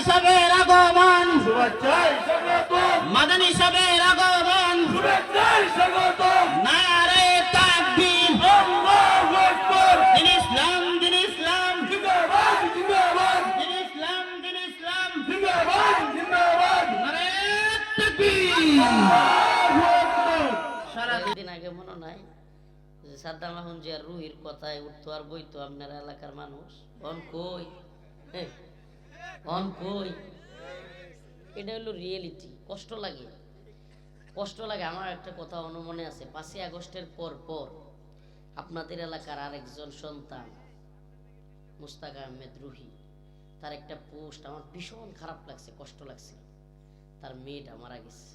সাহেবের আগমন, শুভেচ্ছায় স্বাগতম, মাদানী সাহেবের আগমন, শুভেচ্ছায় স্বাগতম, নারে তাকবীর, আল্লাহু আকবার, দিন ইসলাম, দিন ইসলাম, জিন্দাবাদ জিন্দাবাদ, দিন ইসলাম, দিন ইসলাম, জিন্দাবাদ জিন্দাবাদ, নারে তাকবীর। আল্লাহু আকবার। সারাদিন আগে মনে নাই যে সাদ্দাম আহমদ জিয়ার রুহির কথায় উঠতো আর বইতো আপনার এলাকার মানুষ অন কই অন কই। এটা হলো রিয়েলিটি। কষ্ট লাগে, কষ্ট লাগে। আমার একটা কথা অনুমনে আছে, 5ই আগস্টের পর পর আপনাদের এলাকার আরেকজন সন্তান মুস্তাক আহমেদ রুহি, তার একটা পোস্ট আমার ভীষণ খারাপ লাগছে, কষ্ট লাগছে। তার মেয়েটা মারা গেছে।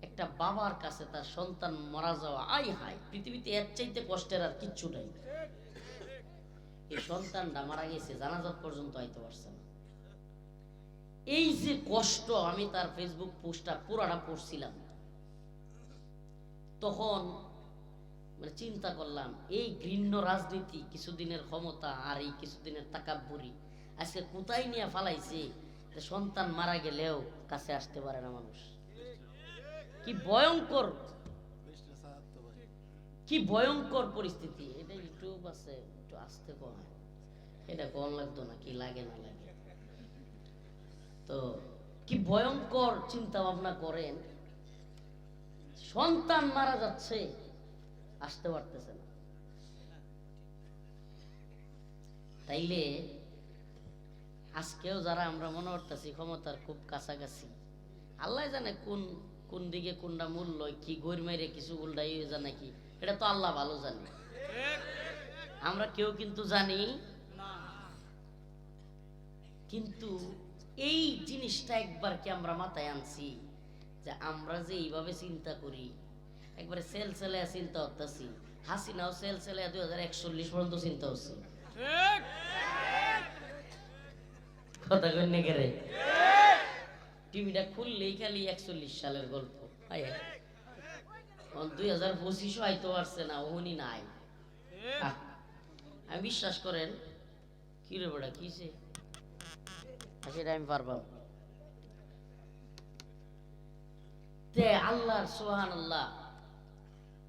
একটা বাবার কাছে তার সন্তান মারা যাওয়া, আই হাই, পৃথিবীতে এর চাইতে কষ্টের আর কিচ্ছু নাই। এই সন্তানটা মারা গেছে, জানাজাত পর্যন্ত আইতে পারছে না। এই যে কষ্ট, আমি তার ফেসবুক পোস্টটা পুরাটা পড়ছিলাম, তখন মানে চিন্তা করলাম এই ঘৃণ্য রাজনীতি, কিছুদিনের ক্ষমতা আর এই কিছুদিনের তাকাব্বুরি আজকে কোথায় নিয়ে ফালাইছে। সন্তান মারা গেলেও কাছে আসতে পারে না মানুষ। কি ভয়ঙ্কর, কি ভয়ঙ্কর পরিস্থিতি। এটা ইউটিউব আছে, একটু আসতে কম, এটা কম লাগতো না, কি লাগে না লাগে। তো কি ভয়ঙ্কর চিন্তা ভাবনা করেন, সন্তান মারা যাচ্ছে, আসতে পারতেছে না। তাইলে আজকেও যারা আমরা মনে করতেছি ক্ষমতার খুব কাছাকাছি, আল্লাহ জানে কোন কোন দিকে কোনটা মূল্য, কি গড় মেরে কিছু উল্টাই হয়ে যায় নাকি, এটা তো আল্লাহ ভালো জানে। আমরা কেউ কিন্তু জানি না। কিন্তু এই জিনিসটা একবার কি আমরা মাথায় আনছি যে আমরা যে এইভাবে চিন্তা করি, একবারে সেল সেলে চিন্তা করতেছি। হাসিনাও সেল সেলে 2041 পর্যন্ত চিন্তা হচ্ছে। কথা কইনে গেরে টিভিটা খুললেই খালি 41 সালের গল্প। 2025 হয়তো পারছে না, ওহনি নাই। আমি বিশ্বাস করেন, কি রে বড়া কিসে সেটা আমি পারবাম। তে আল্লাহর সুবহানাল্লাহ,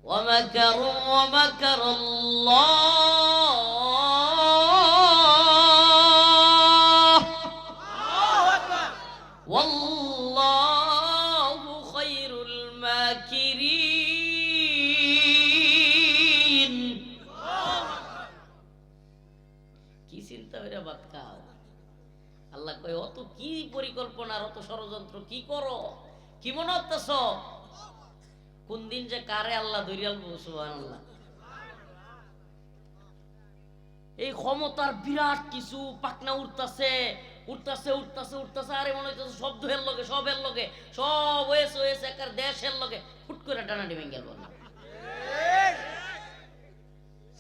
ওয়া মাকারু ওয়া মাকারাল্লাহ ওয়াল্লাহু খায়রুল মাকিরিন। কি চিন্তা করে বাত খাও। আল্লাহ কয় অত কি পরিকল্পনা, অত ষড়যন্ত্র কি করো, কি মনে হতেছ, কোন দিন যে কারে আল্লাহ ধরে আলবো। সুবহানাল্লাহ। এই ক্ষমতার বিরাট কিছু পাকনা উঠতেছে উঠতেছে উঠতেছে উঠতেছে, আরে মনে হইতেছে শব্দ এর লগে, সব এর লগে, সব হয়েছে হয়েছে একার দেশের লগে ফুট করে টানাটি ভেঙে গেল।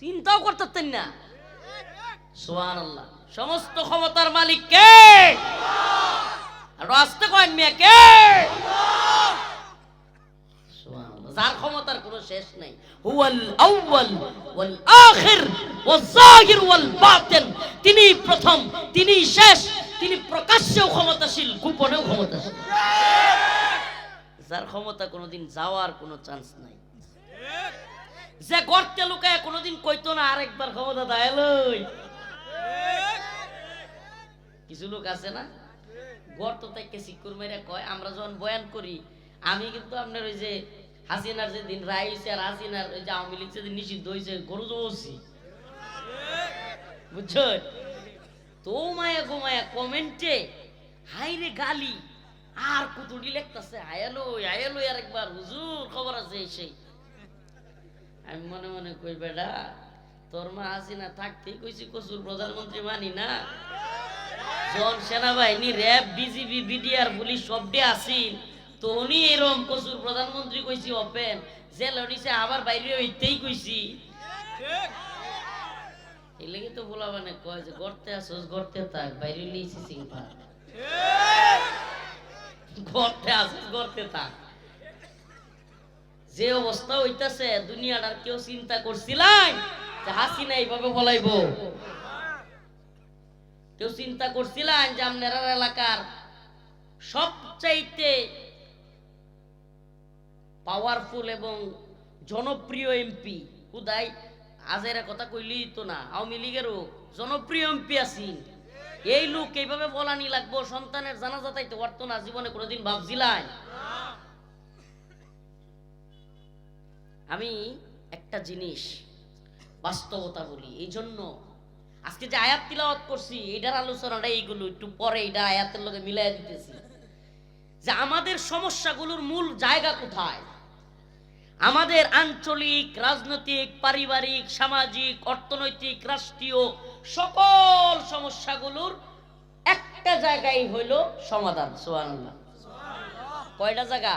চিন্তাও করতেন না। সুবহানাল্লাহ। সমস্ত ক্ষমতার মালিক কে? আর আসতে কয়েন মিয়া কে? সুবহানাল্লাহ। যার ক্ষমতার কোনো শেষ নাই। হুয়াল আউয়াল ওয়াল আখির ওয়াজ যাহির ওয়াল বাতিন। তিনি প্রথম, তিনি শেষ, তিনি প্রকাশ্যেও ক্ষমতাশীল, গোপনেও ক্ষমতাশীল। যার ক্ষমতা কোনোদিন যাওয়ার কোনো চান্স নাই। যে গর্তে লুকায় কোনোদিন কইতো না আরেকবার ক্ষমতা দায়ালই। কিছু লোক আছে না, গর্ত থেকে সিকুর মেরে কয়। আমরা যখন বয়ান করি, আমি কিন্তু আপনার ওই যে হাসিনার যেদিন রায় হয়েছে আর হাসিনার ওই যে আওয়ামী লীগ যেদিন নিষিদ্ধ হয়েছে, গরু জমছি, বুঝছো তো। মায়া গোমায়া কমেন্টে হাইরে গালি আর কুতুড়ি লেখতেছে, আয়ালো আয়ালো আর একবার হুজুর খবর আছে সেই। আমি মনে মনে কই বেটা, তোর মা হাসিনা থাকতেই কইছি কসুর প্রধানমন্ত্রী মানি না। যখন সেনাবাহিনী, র্যাব, বিজিবি, বিডিআর, পুলিশ সবডে আসিল, তো উনি এরকম কসুর প্রধানমন্ত্রী কইছি ওপেন, জেল নিছে আবার বাইরে হইতেই কইছি। এই লেগে তো বলা মানে কয় যে গর্তে আসোস গর্তে থাক, বাইরে লিয়েছি সিংপা। গর্তে আসোস গর্তে থাক। যে অবস্থা হইতাছে দুনিয়াটার কেউ চিন্তা করছিলেন যে হাসিনা এইভাবে বলাইবো? কেউ চিন্তা করছিলেন যে আপনার এলাকার সবচাইতে পাওয়ারফুল এবং জনপ্রিয় এমপি হুদাই আজের কথা কইলি তো না, আওয়ামী লীগেরও জনপ্রিয় এমপি আছেন, এই লোক এইভাবে বলানি লাগবো সন্তানের জানাজা তাইতে পারতো না, জীবনে কোনোদিন ভাবছিলেন? আমি একটা জিনিস বাস্তবতা বলি, এই জন্য আজকে যে আয়াত তিলাওয়াত করছি এটার আলোচনাটা এইগুলো একটু পরে এটা আয়াতের লগে মিলাই দিতেছি যে আমাদের সমস্যাগুলোর মূল জায়গা কোথায়। আমাদের আঞ্চলিক, রাজনৈতিক, পারিবারিক, সামাজিক, অর্থনৈতিক, রাষ্ট্রীয় সকল সমস্যাগুলোর একটা জায়গায় হইল সমাধান। সুবহানাল্লাহ। কয়টা জায়গা?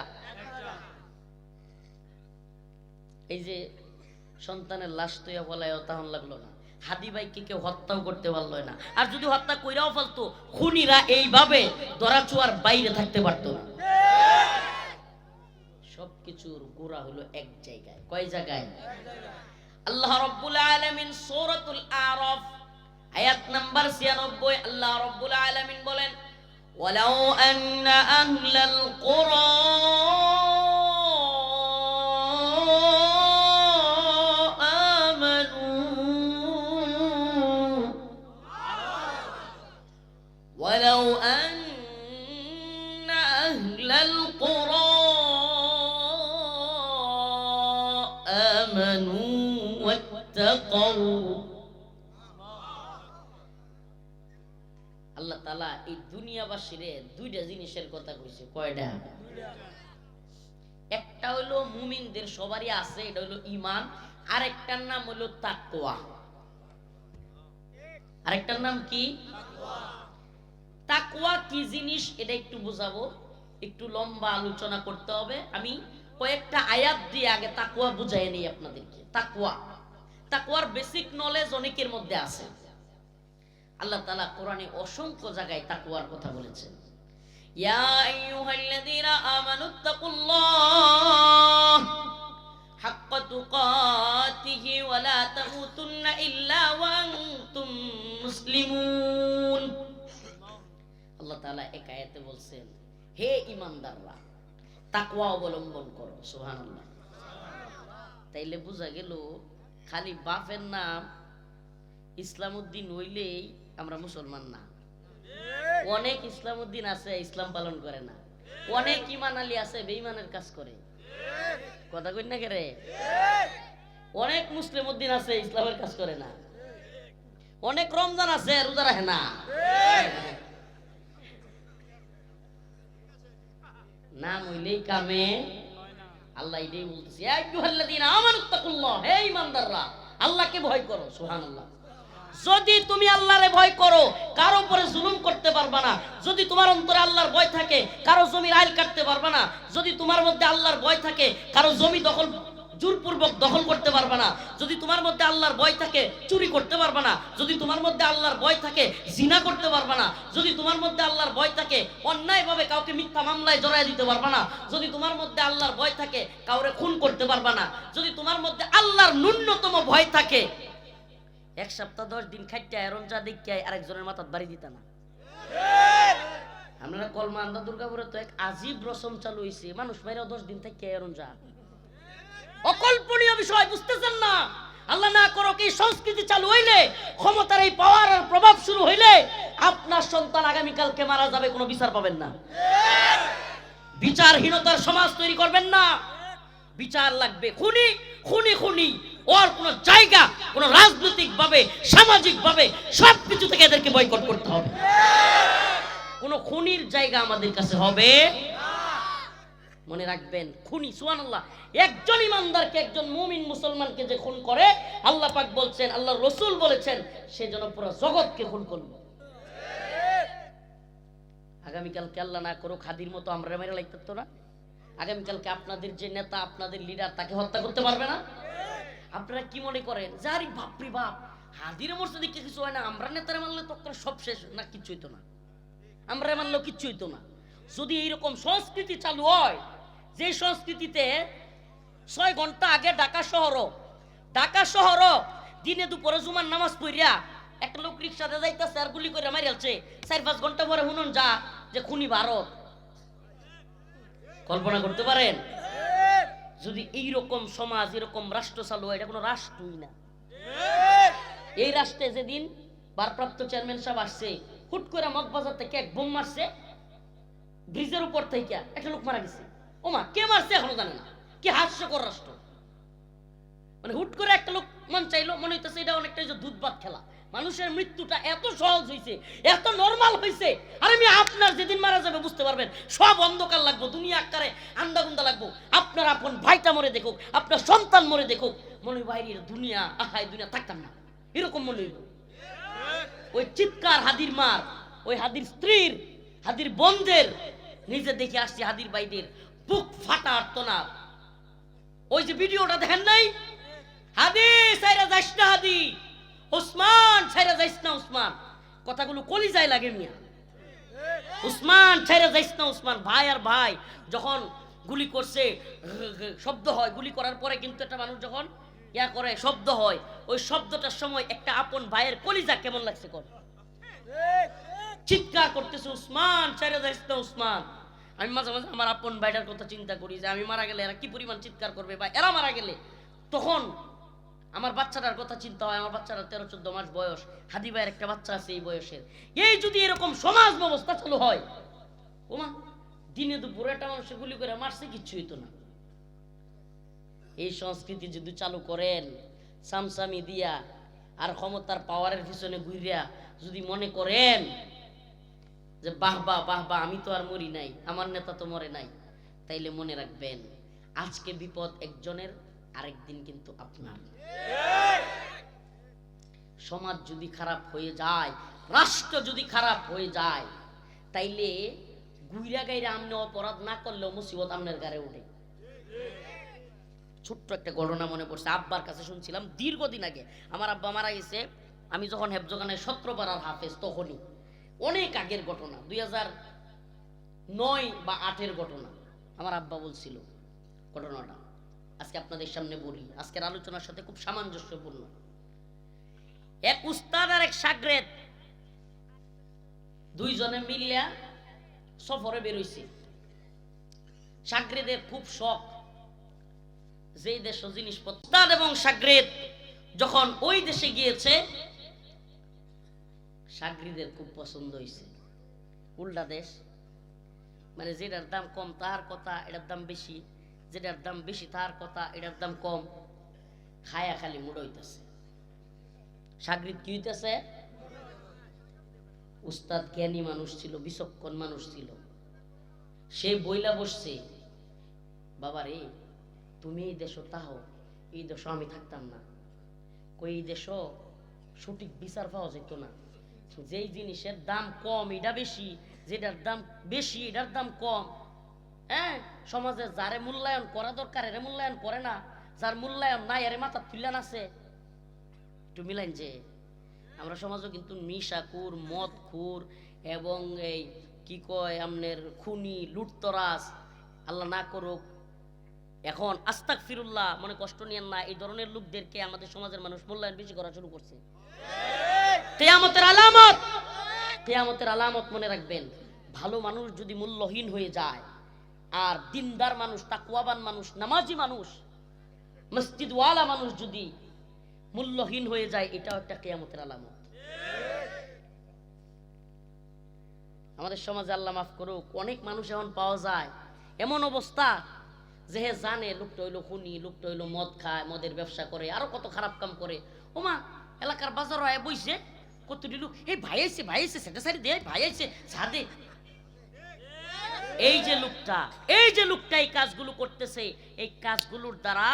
এই যে সন্তানের লাশ তৈয়া বলায় তখন লাগলো না, হাদি ভাইকে কেউ হত্যাও করতে পারলো না, আর যদি হত্যা কইরাও ফেলতো খুনিরা এইভাবে ধরাছোঁয়ার বাইরে থাকতে পারতো না। সবকিছুর গোড়া হলো এক জায়গায়। কয় জায়গায়? আল্লাহ রাব্বুল আলামিন সূরাতুল আরাফ আয়াত নাম্বার 96 আল্লাহ রাব্বুল আলামিন বলেন, ওয়ালাউ আন্না আহলাল কুরা ولو أن أهل القرى آمنوا واتقوا আল্লাহ তাআলা এই দুনিয়াবাসীরে দুইটা জিনিসের কথা কইছে। কয়টা? একটা হলো মুমিনদের সবারই আছে, এটা হলো ঈমান, আরেকটার নাম হলো তাকওয়া। আরেকটার নাম কি? তাকওয়া কি জিনিস এটা একটু বুঝাবো, একটু লম্বা আলোচনা করতে হবে। আমি কয়েকটা আয়াত দিয়ে আগে তাকওয়া বুঝাই নেই আপনাদেরকে। তাকওয়ার বেসিক নলেজ অনেকের মধ্যে আছে। আল্লাহ তাআলা কোরআনে অসংখ্য জায়গায় তাকওয়ার কথা বলেছেন। ইয়া আইয়ুহাল্লাযীনা আমানুত্তাকুল্লাহ হাক্কা তুকাতিহি ওয়া লা তামুতুন্না ইল্লা ওয়া আনতুম মুসলিমুন। আল্লাহ তাআলা এক আয়াতে বলছেন, হে ঈমানদাররা তাকওয়া অবলম্বন করো। সুবহানাল্লাহ। তাইলে বোঝা গেল খালি বাপের নাম ইসলামউদ্দিন হইলেই আমরা মুসলমান না। অনেক ইসলামউদ্দিন আছে ইসলাম পালন করে না, অনেক ঈমান আলী আছে বেঈমানের কাজ করে। কথা কই না কে রে? অনেক মুসলিম উদ্দিন আছে ইসলামের কাজ করে না, অনেক রমজান আছে রোজা রাখে না। নাম হইলেই কামে। আল্লাহ এটাই বলতেছে, ইয়া আইয়ুহাল্লাযীনা আমানুত্তাকুল্লাহ, হে ঈমানদাররা আল্লাহকে ভয় করো। সুবহানাল্লাহ। যদি তুমি আল্লাহরে ভয় করো কারো উপরে জুলুম করতে পারবা না। যদি তোমার অন্তরে আল্লাহর ভয় থাকে কারো জমির আইল কাটতে পারবা না। যদি তোমার মধ্যে আল্লাহর ভয় থাকে কারো জমি জোরপূর্বক দখল করতে পারবা না। যদি তোমার মধ্যে আল্লাহর ভয় থাকে চুরি করতে পারবা না। যদি তোমার মধ্যে আল্লাহর ভয় থাকে জিনা করতে পারবা না। যদি তোমার মধ্যে আল্লাহর ভয় থাকে অন্যায়ভাবে কাউকে মিথ্যা মামলায় জড়ায় দিতে পারবা না। যদি তোমার মধ্যে আল্লাহর ভয় থাকে কাউরে খুন করতে পারবা না। যদি তোমার মধ্যে আল্লাহর ন্যূনতম ভয় থাকে 1 সপ্তাহ 10 দিন খাইতে রমজা দেখতে আরেকজনের মাথার বাড়ি দিতা না। আমরা কলমা আন্দা দুর্গাপুরে তো এক আজীব রসম চালু হইছে, মানুষ মাইরা 10 দিন থেকে রমজা। অকল্পনীয় বিষয়, বুঝতেছেন না? আল্লাহ না করো কি সংস্কৃতি চালু হইলে, ক্ষমতার এই পাওয়ার আর প্রভাব শুরু হইলে আপনার সন্তান আগামীকালকে মারা যাবে, কোনো বিচার পাবেন না। বিচারহীনতার সমাজ তৈরি করবেন না। বিচার লাগবে। খুনি খুনি খুনি ওর কোনো জায়গা, কোনো রাজনৈতিক ভাবে, সামাজিক ভাবে সবকিছু থেকে এদেরকে বয়কট করতে হবে। কোনো খুনির জায়গা আমাদের কাছে হবে মনে রাখবেন। খুনি, সুবহানাল্লাহ, একজন ইমানদারকে, একজন মুমিন মুসলমানকে যে খুন করে আল্লাহ পাক বলছেন, আল্লাহর রাসূল বলেছেন, সে যেন পুরো জগৎকে খুন করবে। আগামীকালকে আল্লাহ না করুক হাদির মতো আমরা মেরে লাগতে না। আগামীকালকে আপনাদের যে নেতা, আপনাদের লিডার, তাকে হত্যা করতে পারবে না। আপনারা কি মনে করেন যারি বাপরি বাপ হাদির মরছে দেখে কিছু হয় না, আমরা নেতারা মারলে তো সব শেষ না, কিচ্ছু হইতো না। আমরা মানলেও কিচ্ছু হইতো না। যদি এইরকম সংস্কৃতি চালু হয়, যে সংস্কৃতিতে 6 ঘন্টা আগে ঢাকা শহর দিনে দুপুরে জুমার নামাজ পড়িয়া একটা লোক রিক্সাতে যাইতেছে আর গুলি করে মারিয়ালছে, 4-5 ঘন্টা পরে শুনুন যা যে খুনি ভারত। কল্পনা করতে পারেন? যদি এইরকম সমাজ, এরকম রাষ্ট্র চালু হয়, এটা কোনো রাষ্ট্রই না। এই রাষ্ট্রে যেদিন ভারপ্রাপ্ত চেয়ারম্যান সাহেব আসছে, হুট করে মগবাজার থেকে এক বোম মারছে, ব্রিজের উপর থেকে একটা লোক মারা গেছে। ওমা, কে মারছে এখনো জানে না। কি হাস্যকর রাষ্ট্র! মানে হুট করে একটা লোক মন চাইলো, মনে হইতেছে এটা অনেকটা দুধ ভাত খেলা। মানুষের মৃত্যুটা এত সহজ হয়েছে, এত নরমাল হয়েছে। আর আমি আপনার যেদিন মারা যাবে বুঝতে পারবেন, সব অন্ধকার লাগবো, দুনিয়া আকারে আন্দাগুন্দা লাগবো। আপনার আপন ভাইটা মরে দেখুক, আপনার সন্তান মরে দেখুক, মনে বাইরের দুনিয়া, আহা এই দুনিয়া থাকতাম না, এরকম মনে হইব। ওই চিৎকার হাদির মার, ওই হাদির স্ত্রীর, হাদির বোনদের, নিজে দেখে আসছি হাদির ভাইদের বুক ফাটা আর্তনাদ। ওই যে ভিডিওটা দেখেন নাই, হাদি ছাইরা যাইস না, হাদি উসমান ছাইরা যাইস না, উসমান, কথাগুলো কলিজায় লাগে মিয়া। উসমান ছাইরা যাইস না, উসমান। ভাই আর ভাই যখন গুলি করছে, শব্দ হয়, গুলি করার পরে কিন্তু একটা মানুষ যখন ইয়া করে শব্দ হয়, ওই শব্দটার সময় একটা আপন ভাইয়ের কলিজা কেমন লাগছে, কর চিৎকার করতেছে, উসমান ছাইরা যাইস না, উসমান। আমি মাঝে মাঝে আমার আপন ভাইটার কথা চিন্তা করি যে আমি মারা গেলে এরা কি পরিমাণ চিৎকার করবে, বা এরা মারা গেলে তখন আমার বাচ্চাটার কথা চিন্তা হয়। আমার বাচ্চাটা 13-14 মাস বয়স, হাদি ভাইয়ের একটা বাচ্চা আছে এই বয়সের। এই যদি এরকম সমাজ ব্যবস্থা চালু হয়, ওমা, দিনে দুপুরে একটা মানুষের গুলি করে মারছে, কিচ্ছু হইতো না। এই সংস্কৃতি যদি চালু করেন, সামসামি দিয়া আর ক্ষমতার পাওয়ারের পিছনে ঘুরিয়া যদি মনে করেন যে বাহবা বাহবা, আমি তো আর মরি নাই, আমার নেতা তো মরে নাই, তাইলে মনে রাখবেন আজকে বিপদ একজনের, আরেকদিন কিন্তু আপনার। সমাজ যদি খারাপ হয়ে যায়, রাষ্ট্র যদি খারাপ হয়ে যায়, তাইলে গুইরা গাইরা আমনে অপরাধ না করলেও মুসিবত আপনার গায়ে উঠে। ছোট্ট একটা ঘটনা মনে পড়ছে, আব্বার কাছে শুনছিলাম দীর্ঘদিন আগে। আমার আব্বা মারা গেছে, আমি যখন হেফজখানায় 17 পাড়ার হাফেজ, তখনই অনেক আগের ঘটনা, 2009 বা 8-এর ঘটনা। আমার আব্বা বলছিল ঘটনাটা, আজকে আপনাদের সামনে বলি, আজকের আলোচনার সাথে খুব সামঞ্জস্যপূর্ণ। এক উস্তাদ আর এক শাগরেদ, দুইজনে মিলিয়া সফরে বের হইছে। শাগরেদের খুব শখ যেই দেশ জিনিসপত্র। উস্তাদ এবং শাগরেদ যখন ওই দেশে গিয়েছে, শাগরেদের খুব পছন্দ হয়েছে। উল্টা দেশ, মানে যেটার দাম কম তার কথা এটার দাম বেশি, যেটার দাম বেশি তার কথা এটার দাম কম। খায়া খালি মুড় হইতেছে। শাগরিদ কি হইতেছে? উস্তাদ জ্ঞানী মানুষ ছিল, বিচক্ষণ মানুষ ছিল। সে বইলা বসছে, বাবা রে, তুমি এই দেশ তাহো, এই দেশ আমি থাকতাম না। কই এই দেশ সঠিক বিচার পাওয়া যেত না। যেই জিনিসের দাম কম এটা বেশি, যেটার দাম বেশি এটার দাম কম। হ্যাঁ, সমাজে যারে মূল্যায়ন করা দরকার এরে মূল্যায়ন করে না, যার মূল্যায়ন নাই এরে মাথা তুললেন আছে। একটু মিলাইন যে আমরা সমাজও কিন্তু নিশাকুর, মদখুর এবং এই কি কয় আমনের খুনি, লুটতরাজ, আল্লাহ না করুক। এখন আস্তাগফিরুল্লাহ, মনে কষ্ট নিয়েন না, এই ধরনের লোকদেরকে আমাদের সমাজের মানুষ মূল্যায়ন বেশি করা শুরু করছে। কিয়ামতের আলামত, কিয়ামতের আলামত মনে রাখবেন। ভালো মানুষ যদি মূল্যহীন হয়ে যায়, আর দিনদার মানুষ, তাকওয়াবান মানুষ, নামাজি মানুষ, মসজিদওয়ালা মানুষ যদি মূল্যহীন হয়ে যায়, এটাও একটা কিয়ামতের আলামত। আমাদের সমাজে আল্লাহ মাফ করুক, অনেক মানুষ এখন পাওয়া যায় এমন অবস্থা যে হে জানে লোকটা হইলো খুনি, লোকটা হইলো মদ খায়, মদের ব্যবসা করে, আরো কত খারাপ কাম করে। ওমা, এলাকার বাজার হয় বইছে, কতটি লোক, এই ভাই আইছে, ভাই আইছে, সেটা সারি দে, ভাই আইছে সাদে। এই যে লোকটা, এই যে লোকটা এই কাজগুলো করতেছে, এই কাজগুলোর দ্বারা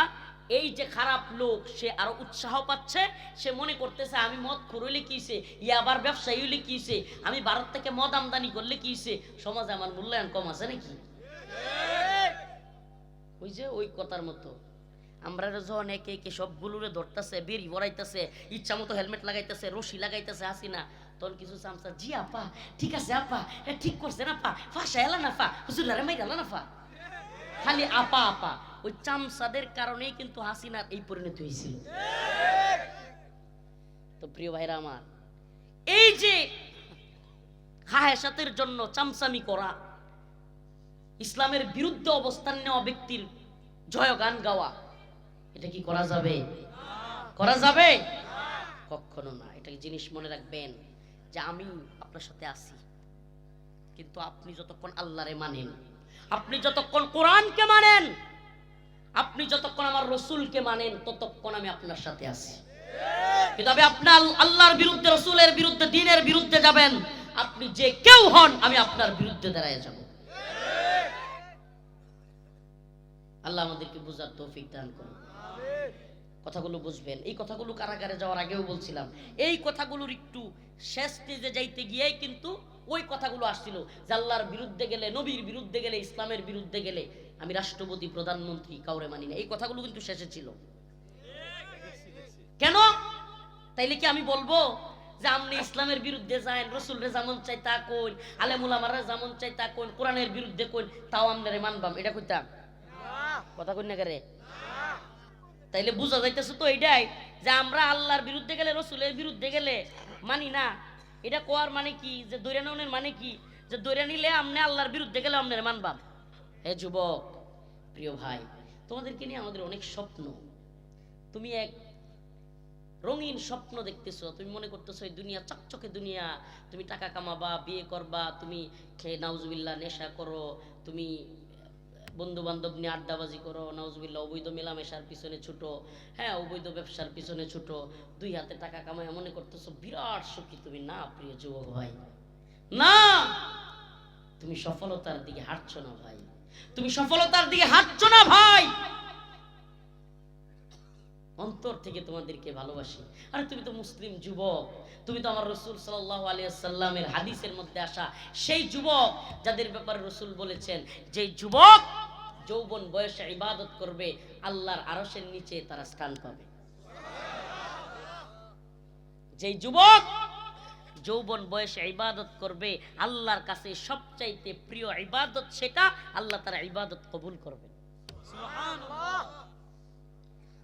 এই যে খারাপ লোক সে আরো উৎসাহ পাচ্ছে। সে মনে করতেছে আমি মদ করলে কি হইছে, ইয়াবার ব্যবসায়ী হইলে কি হইছে, আমি ভারত থেকে মদ আমদানি করলে কি হইছে, সমাজে আমার মূল্যায়ন কম আছে নাকি? ওই যে ওই কথার মতো আমরা যখন একে একে সবগুলোরে ধরতেছে, বেরি ভরাইতেছে, ইচ্ছা মতো হেলমেট লাগাইতেছে, রশি লাগাইতেছে, আসি না, তখন কিছু চামচা, জি আপা ঠিক আছে আপা, হ্যাঁ ঠিক করছেন আপা, ফাঁসা এলা না ফা, হুজুরারে মাইরা না ফা, খালি আপা আপা। ওই চামচাদের কারণেই কিন্তু হাসিনার এই পরিণতি হয়েছিল। তো প্রিয় ভাইরা আমার, এই যে হায়াসাতের জন্য চামচামি করা, ইসলামের বিরুদ্ধে অবস্থান নেওয়া ব্যক্তির জয়গান গাওয়া, এটা কি করা যাবে? করা যাবে? কখনো না। এটা জিনিস মনে রাখবেন যে আমি আপনার সাথে আছি, কিন্তু আপনি যতক্ষণ আল্লাহরে মানেন, আপনি যতক্ষণ কোরআনকে মানেন, আপনি যতক্ষণ আমার রসুলকে মানেন, ততক্ষণ আমি আপনার সাথে আছি। কিন্তু আপনি আপনার আল্লাহর বিরুদ্ধে, রসুলের বিরুদ্ধে, দ্বীনের বিরুদ্ধে যাবেন, আপনি যে কেউ হন, আমি আপনার বিরুদ্ধে দাঁড়ায় যাব। আল্লাহ আমাদেরকে বুঝার তৌফিক দান করুন। কথাগুলো বুঝবেন। এই কথাগুলো কারাগারে যাওয়ার আগেও বলছিলাম, এই কথাগুলোর একটু শেষ স্টেজে যাইতে গিয়েই কিন্তু ওই কথাগুলো আসছিল যে আল্লাহর বিরুদ্ধে গেলে, নবীর বিরুদ্ধে গেলে, ইসলামের বিরুদ্ধে গেলে আমি রাষ্ট্রপতি, প্রধানমন্ত্রী কাউরে মানি না। এই কথাগুলো কিন্তু শেষে ছিল। কেন? তাইলে কি আমি বলবো যে আপনি ইসলামের বিরুদ্ধে যান, রসুলরে যেমন চাই তা কইন, আলেম উলামারা যেমন চাই তা কইন, কোরআনের বিরুদ্ধে কইন, তাও আপনারে মানবাম, এটা কইতাম? কথা কইন না করে? তাইলে বুঝা যাইতেছে তো এইটাই যে আমরা আল্লাহর বিরুদ্ধে গেলে, রসুলের বিরুদ্ধে গেলে মানি না। এটা কোয়ার মানে কি? যে দৈরা নেওয়ার মানে কি? যে দৈরা নিলে আপনি আল্লাহর বিরুদ্ধে গেলে আপনার মানবাম। হে যুবক, প্রিয় ভাই, তোমাদেরকে নিয়ে আমাদের অনেক স্বপ্ন। তুমি এক রঙিন স্বপ্ন দেখতেছো, তুমি মনে করতেছো এই দুনিয়া চকচকে দুনিয়া, তুমি টাকা কামাবা, বিয়ে করবা, তুমি খেয়ে নাউজুবিল্লাহ নেশা করো, তুমি বন্ধু বান্ধব নিয়ে আড্ডাবাজি করো, নাউজুবিল্লাহ অবৈধ মেলামেশার পিছনে ছুটো, হ্যাঁ অবৈধ ব্যবসার পিছনে ছুটো, দুই হাতে টাকা কামায় মনে করতেছো বিরাট সুখী তুমি। না প্রিয় যুবক ভাই, না, তুমি সফলতার দিকে হাঁটছো না ভাই, তুমি সফলতার দিকে হাঁটছো না ভাই। অন্তর থেকে তোমাদেরকে ভালোবাসি। আরে তুমি তো মুসলিম যুবক, তুমি তো আমার রসুল সাল্লাল্লাহু আলাইহি ওয়াসাল্লামের হাদিসের মধ্যে আসা সেই যুবক যাদের ব্যাপারে রসুল বলেছেন যে যুবক যৌবন বয়সে ইবাদত করবে, আল্লাহর আরশের নিচে তারা স্থান পাবে। যে যুবক যৌবন বয়সে ইবাদত করবে, আল্লাহর কাছে সবচাইতে প্রিয় ইবাদত সেটা, আল্লাহ তার ইবাদত কবুল করবেন। সুবহানাল্লাহ।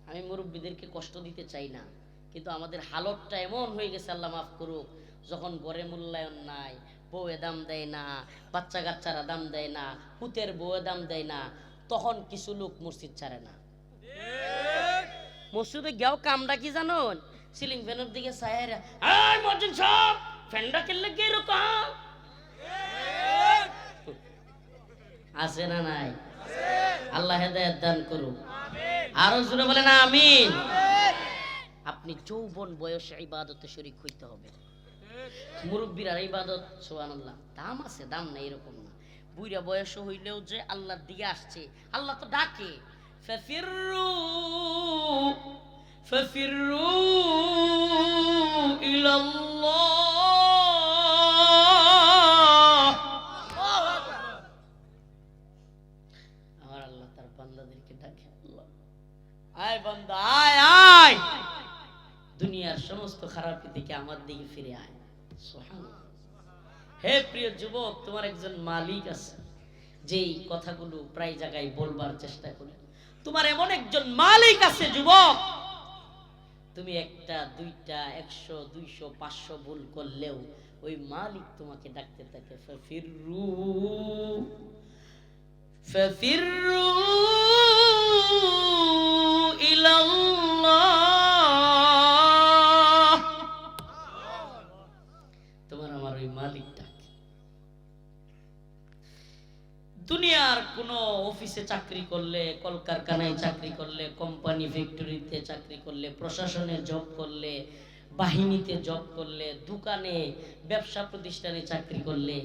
আমি মুরব্বীদেরকে কষ্ট দিতে চাই না, কিন্তু আমাদের হালতটা এমন হয়ে গেছে, আল্লাহ মাফ করুক, যখন ঘরে মূল্যায়ন নাই, বউয়ে দাম দেয় না, বাচ্চা কাচ্চারা দাম দেয় না, পুতের বউয়ে দাম দেয় না, তখন কিছু লোক মসজিদ ছাড়ে না। মসজিদে গেও কামটা কি জানুন? সিলিং ফ্যানের দিকে সাহেরা, এই মসজিদ সব ফ্যানটা কেন লাগে এরকম আছে না নাই? আল্লাহ হেদায়েত দান করুক। আরো জোরে বলেন আমিন। আপনি যৌবন বয়সে ইবাদতে শরীক হইতে হবে। মুরব্বীরা ইবাদত সুবহানাল্লাহ দাম আছে, দাম নাই এরকম না। বুইরা বয়স হইলেও যে আল্লাহর দিকে আসছে, আল্লাহ তো ডাকে, ফাফিরু ফাফিরু ইলাল্লাহ। আমার আল্লাহ তার বান্দাদেরকে ডাকে, আল্লাহ আয় বান্দা আয় আয়, দুনিয়ার সমস্ত খারাপি থেকে আমার দিকে ফিরে আয়। সুবহানাল্লাহ। হে প্রিয় যুবক, তোমার একজন মালিক আছে, যেই কথাগুলো প্রায় জায়গায় বলবার চেষ্টা করি। তোমার এমন একজন মালিক আছে যুবক, তুমি একটা দুইটা 100 200 500 ভুল করলেও ওই মালিক তোমাকে ডাকতে থাকে, ফাফিরু ফাফিরু ইলাল্লাহ। তোমার আমার ওই মালিক ডাকে। দুনিয়ার কোন অফিসে চাকরি করলে, কলকারখানায় চাকরি করলে, কোম্পানি ফ্যাক্টরিতে চাকরি করলে, প্রশাসনে জব করলে, বাহিনীতে জব করলে, দোকানে ব্যবসা প্রতিষ্ঠানে চাকরি করলে,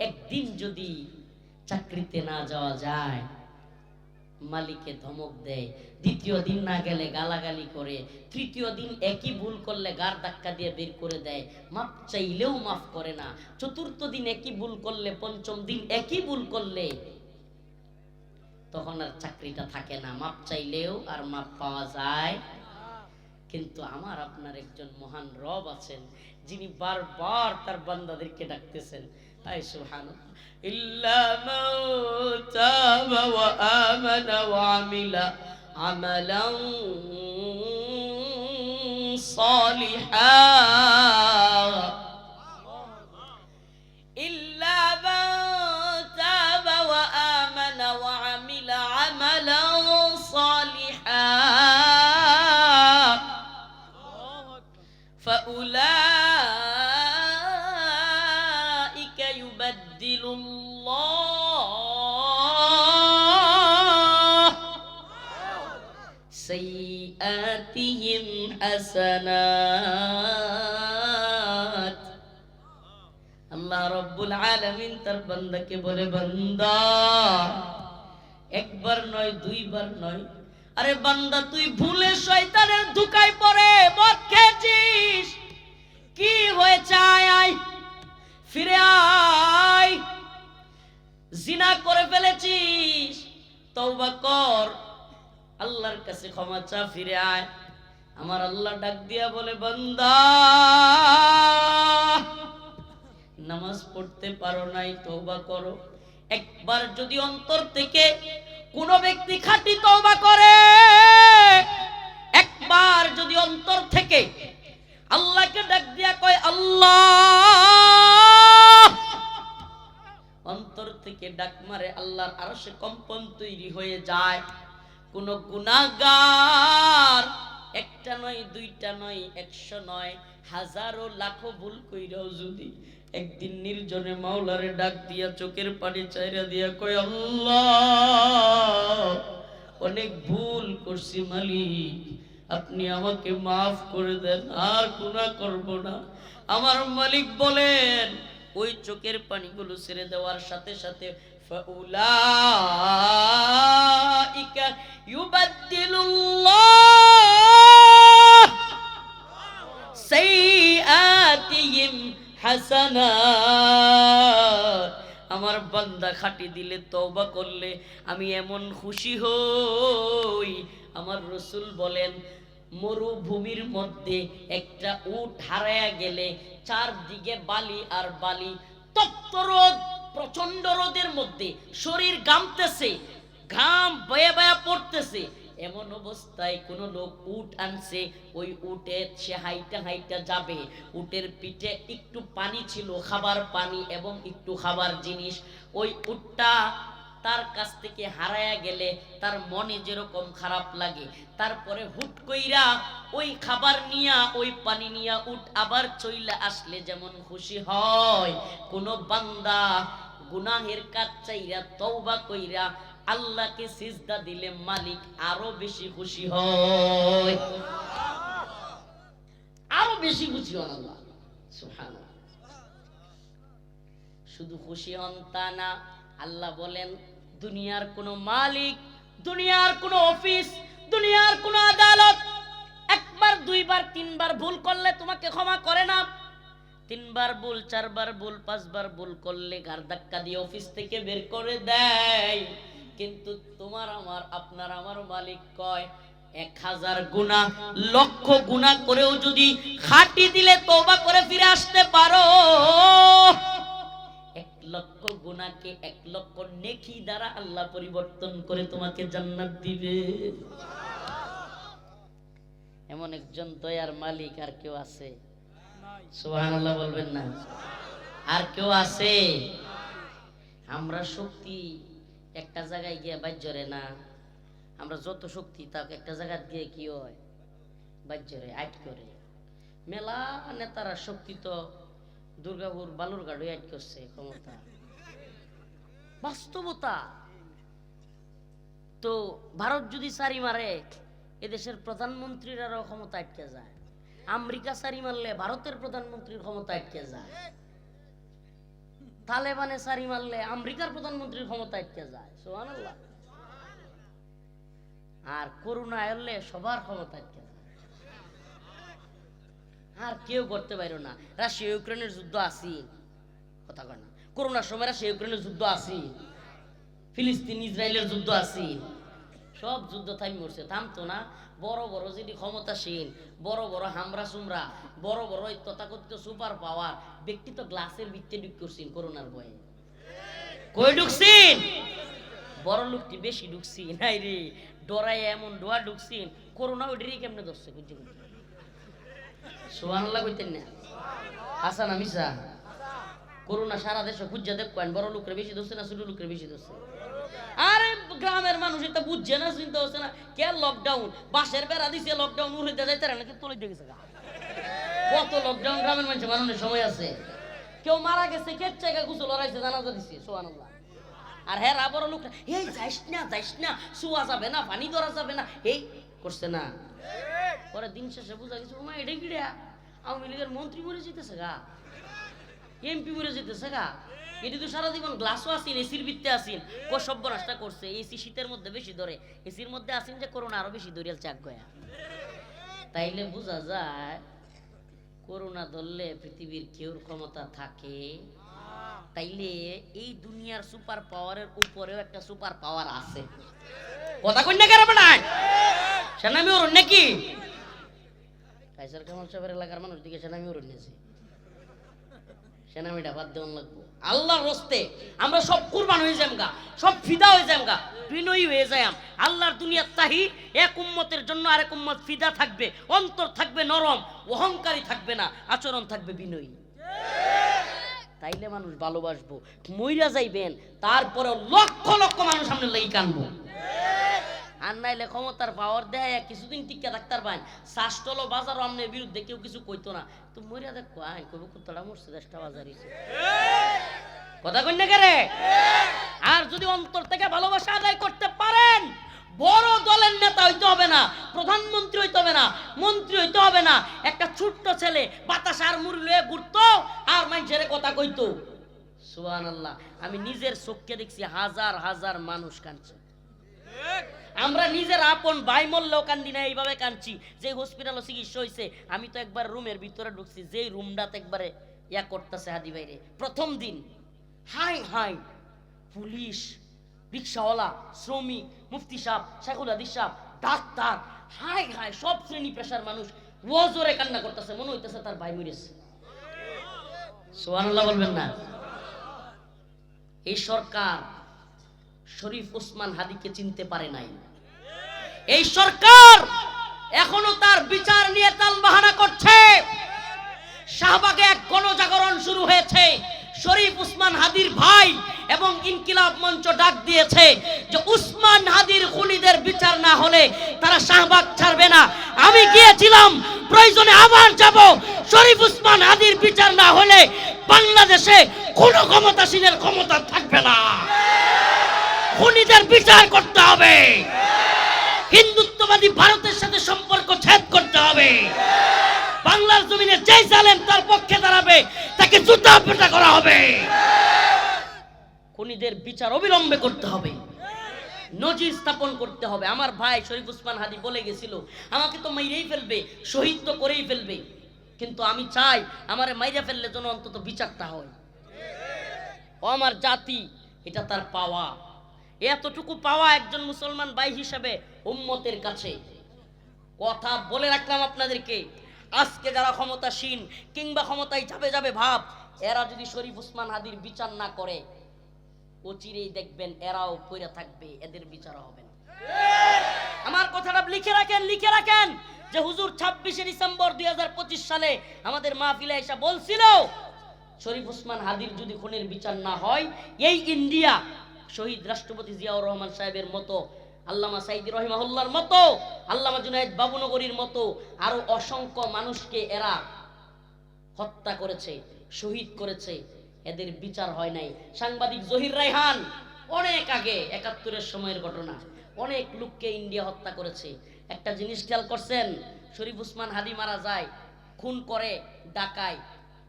একদিন যদি চাকরিতে না যাওয়া যায়, মালিকে ধমক দেয়, দ্বিতীয় দিন না গেলে গালাগালি করে, তৃতীয় দিন একই ভুল করলে গার ধাক্কা দিয়ে বের করে দেয়, মাপ চাইলেও মাফ করে না, চতুর্থ দিন একই ভুল করলে, পঞ্চম দিন একই ভুল করলে, তখন আর চাকরিটা থাকে না, মাপ চাইলেও আর মাপ পাওয়া যায়। কিন্তু আমার আপনার একজন মহান রব আছেন, যিনি বারবার তার বান্দাদেরকে ডাকতেছেন, আয় সুবহানাল্লাহ, ইল্লা মান তাবা ওয়া আমানা ওয়া আমিলা আমালান সালিহা উলাইকা ইউবাদদিলুল্লাহ সাইয়্যাতিহিম হাসানাত। আল্লাহ রাব্বুল আলামিন তার বান্দাকে বলে, বান্দা একবার নয় দুইবার নয়, আরে বান্দা তুই ভুলে শয়তানের ধোঁকায় পড়ে মদ খেয়েছিস, কি হয়েছে? আয় ফিরে আয়। জিনা করে ফেলেছিস, তওবা কর, আল্লাহর কাছে ক্ষমা চা, ফিরে আয়। আমার আল্লাহ ডাক দিয়া বলে, বান্দা নামাজ পড়তে পারো নাই, তওবা করো। একবার যদি অন্তর থেকে কোন ব্যক্তি খাঁটি তওবা করে, একবার যদি অন্তর থেকে আল্লাহকে ডাক দিয়া কয় আল্লাহ, অন্তর থেকে ডাক মারে, আল্লাহর আরশে কম্পন তৈরি হয়ে যায়। কোন গুনাহগার একটা নয় দুইটা নয় 100 নয় হাজারো লাখো ভুল কইরাও যদি একদিন নির্জনে মাওলারে ডাক দিয়া চোখের পানি চাইরা দিয়া কয় আল্লাহ অনেক ভুল করছি মালিক, আপনি আমাকে মাফ করে দেন, আর গুনাহ করব না, আমার মালিক বলেন ওই চোখের পানিগুলো ছেড়ে দেওয়ার সাথে সাথে ফাউলাইকা ইউবাদদিলুল্লাহ সাইয়্যাতিহিম হাসানাত। আমার বান্দা খাঁটি দিলে তওবা করলে আমি এমন খুশি হই, আমার রাসূল বলেন মরুভূমির মধ্যে একটা উট হারায়া গেলে চারদিকে বালি আর বালি, তপ্ত রোদ, প্রচন্ড রোদের মধ্যে শরীর ঘামতেছে, ঘাম বয়ে বয়ে পড়তেছে, এমন অবস্থায় কোন লোক উট আনছে, ওই উটে সে হাইটা হাইটা যাবে, উটের পিঠে একটু পানি ছিল, খাবার পানি এবং একটু খাবার জিনিস, ওই উটটা তার কাছ থেকে হারায়া গেলে তার মনে যেরকম খারাপ লাগে, তারপরে হুট কইরা ওই খাবার নিয়া ওই পানি নিয়া উট আবার চইলা আসলে যেমন খুশি হয়, কোন বান্দা গুনাহের কাজ চাইরা তওবা কইরা আল্লাহকে সিজদা দিলে মালিক আরো বেশি খুশি হয়, আরো বেশি খুশি হন আল্লাহ সুবহানাল্লাহ। শুধু খুশি হন তা না, আল্লাহ বলেন দুনিয়ার কোন মালিক, দুনিয়ার কোন অফিস, দুনিয়ার কোন আদালত একবার দুইবার তিনবার ভুল করলে তোমাকে ক্ষমা করে না। 3 বার ভুল, 4 বার ভুল, 5 বার ভুল করলে ঘাড় ধাক্কা দিয়ে অফিস থেকে বের করে দেয়। কিন্তু তোমার আমার আপনার আমার মালিক কয় 1000 গুনাহ লক্ষ গুনাহ করেও যদি খাঁটি দিলে তওবা করে ফিরে আসতে পারো, 1 লক্ষ গুনাহকে 1 লক্ষ নেকি দ্বারা আল্লাহ পরিবর্তন করে তোমাকে জান্নাত দিবে। এমন একজন দয়ার মালিক আর কেউ আছে? সুবহানাল্লাহ বলবেন না? আর কেউ আছে? আমরা শক্তি একটা জায়গায় গিয়ে বাজ্যরে না, আমরা যত শক্তি তাক একটা জায়গায় গিয়ে কি হয় বাজ্যরে আট করে। মেলা নেতারা শক্তি তো দুর্গাপুর বালুরঘাট আট করছে, ক্ষমতা বাস্তবতা। তো ভারত যদি সারি মারে এদেশের প্রধানমন্ত্রীরাও ক্ষমতা আটকে যায়, আমেরিকা সারি মারলে ভারতের প্রধানমন্ত্রীর ক্ষমতা আটকে যায়, তালেবানে সারি মারলে আমেরিকার প্রধানমন্ত্রীর ক্ষমতা আটকে যায়। সুবহানাল্লাহ। আর করোনা এলে সবার ক্ষমতা আটকে যায়, আর কেউ করতে পারো না। রাশিয়া ইউক্রেনের যুদ্ধ আসি, কথা কয় না, করোনার সময় রাশিয়া ইউক্রেনের যুদ্ধ আসি, ফিলিস্তিন ইসরায়েলের যুদ্ধ আসি, সব যুদ্ধ থামি মরছে, থামতো না। বড় বড় যদি ক্ষমতাসীন, বড় বড় হামরা সুমরা, বড় বড় তথাকথিত সুপার পাওয়ার ব্যক্তি তো গ্লাসের ভিতরে ঢুক করছেন করোনার ভয়ে। কই ঢুকছেন? বড় লোকটি বেশি ঢুকছি নাই রে, ডরাই এমন ডোয়া ঢুকছেন, করোনা ওইটারই কেমনে ধরছে বুঝছি। সুবহানাল্লাহ কইতেন না? হাসান আমিসা করোনা সারা দেশে খুঁজা দেখবেন, বড় লোকের বেশি ধরছে না ছোট লোকের বেশি ধরছে? আরে গ্রামের মানুষ এটা বুঝছে না, চিন্তা হচ্ছে না। কে লকডাউন বাসের বেড়া দিছে, লকডাউন উড়ে যাইতে না কি তোলে দেখেছে। কত লকডাউন গ্রামের মানুষ মানুষের সময় আছে কেউ মারা গেছে কেট চাকা গুছো লড়াইছে জানাজা দিছে সুবহানাল্লাহ আর হ্যাঁ আবার লোক এই যাইস না শুয়া যাবে না পানি ধরা যাবে না এই করছে না পরে দিন শেষে বুঝা গেছে ওমা এটা কিড়া আওয়ামী লীগের মন্ত্রী মরে যেতেছে গা এমপি মরে যেতেছে গা এটি তো সারা জীবন গ্লাসও আসিন এসির ভিত্তে আসিন সভ্য নষ্ট করছে এসি শীতের মধ্যে বেশি ধরে এসির মধ্যে আসিন যে করোনা আরো বেশি ধরিয়াল চাক গয়া তাইলে বোঝা যায় করোনা ধরলে পৃথিবীর কেউর ক্ষমতা থাকে তাইলে এই দুনিয়ার সুপার পাওয়ারের উপরেও একটা সুপার পাওয়ার আছে কথা কই না কেন বেটা সেনামি ওরন নাকি কাইসার কামাল সাহেবের এলাকার মানুষ দিকে সেনামি ওরন নিয়েছে সেনামিটা বাদ দেওয়ান লাগবো আল্লাহর রস্তে আমরা সব কুরবান হয়ে যামগা সব ফিদা হয়ে যামগা বিনয়ী হয়ে যাম আল্লাহর দুনিয়ার তাহি এক উম্মতের জন্য আরেক উম্মত ফিদা থাকবে অন্তর থাকবে নরম অহংকারী থাকবে না আচরণ থাকবে বিনয়ী তাইলে মানুষ ভালোবাসবো মইরা যাইবেন তারপরে লক্ষ লক্ষ মানুষ সামনে লাগি কানবো আর নাইলে ক্ষমতার পাওয়ার দেয় কিছুদিন টিকা ডাক্তার পাইন শ্বাসটলো বাজারও আমনের বিরুদ্ধে কেউ কিছু কইতো না তো মরিয়া দেখো আইন কইব কুত্তাটা মরছে দেশটা বাজারিছে কথা কই না কেরে আর যদি অন্তর থেকে ভালোবাসা আদায় করতে পারেন বড় দলের নেতা হইতে হবে না প্রধানমন্ত্রী হইতে হবে না মন্ত্রী হইতে হবে না একটা ছোট্ট ছেলে বাতাস আর মুড়ি লয়ে ঘুরতো আর মানুষের কথা কইতো সুবহানাল্লাহ আমি নিজের চোখে দেখছি হাজার হাজার মানুষ কাঁদছে আমরা নিজের আপন ভাই মরলেও কান্দি না এইভাবে কাঁদছি যে হসপিটালে চিকিৎসা হয়েছে আমি তো একবার রুমের ভিতরে ঢুকছি যেই রুমটাতে একবারে ইয়া করতেছে হাদি বাইরে প্রথম দিন হাই হাই পুলিশ রিক্সাওয়ালা শ্রমিক মুফতি সাহেব শেখুল হাদিস সাহেব ডাক্তার হাই হাই সব শ্রেণী পেশার মানুষ ওজোরে কান্না করতেছে মনে হইতেছে তার ভাই মরেছে সুবহানাল্লাহ বলবেন না এই সরকার শরীফ ওসমান হাদিকে চিনতে পারে নাই এই সরকার এখনো তার বিচার নিয়ে তালবাহানা করছে শাহবাগে এক গণজাগরণ শুরু হয়েছে শরীফ ওসমান হাদির ভাই এবং ইনকিলাব মঞ্চ ডাক দিয়েছে যে ওসমান হাদির খুনিদের বিচার না হলে তারা শাহবাগ ছাড়বে না আমি গিয়েছিলাম প্রয়োজনে আবার যাব শরীফ ওসমান হাদির বিচার না হলে বাংলাদেশে কোনো ক্ষমতাসীনের ক্ষমতা থাকবে না খুনিদের বিচার করতে হবে হিন্দুত্ববাদী ভারতের সাথে সম্পর্ক ছেদ করতে হবে বাংলার জমিনে যে জালেম তার পক্ষে দাঁড়াবে তাকে জুতা পেটা করা হবে খুনিদের বিচার অবিলম্বে করতে হবে নজির স্থাপন করতে হবে আমার ভাই শরীফ ওসমান হাদি বলে গেছিল আমাকে তো মাইরেই ফেলবে শহীদ তো করেই ফেলবে কিন্তু আমি চাই আমারে মাইরা ফেললে যেন অন্তত বিচারটা হয় ও আমার জাতি এটা তার পাওয়া এতটুকু পাওয়া একজন মুসলমান ভাই হিসেবে উম্মতের কাছে কথা বলে রাখলাম আপনাদেরকে আজকে যারা ক্ষমতাসীন কিংবা ক্ষমতায় যাবে ভাব এরা যদি শরীফ ওসমান হাদির বিচার না করে অচিরেই দেখবেন এরাও পড়ে থাকবে এদের বিচার হবে না আমার কথাটা লিখে রাখেন যে হুজুর 26শে ডিসেম্বর 2025 সালে আমাদের মাহফিলে এসে বলছিল শরীফ ওসমান হাদির যদি খুনের বিচার না হয় এই ইন্ডিয়া শহীদ রাষ্ট্রপতি জিয়াউর রহমান সাহেবের মতো আল্লামা সাইদি রহিমাহুল্লাহর মতো আল্লামা জুনায়েদ বাবুনগরীর মতো আরো অসংখ্য মানুষকে এরা হত্যা করেছে শহীদ করেছে এদের বিচার হয় নাই সাংবাদিক জহির রায়হান অনেক আগে 71-এর সময়ের ঘটনা অনেক লোককে ইন্ডিয়া হত্যা করেছে একটা জিনিস খেয়াল করছেন শরীফ ওসমান হাদি মারা যায় খুন করে ডাকায়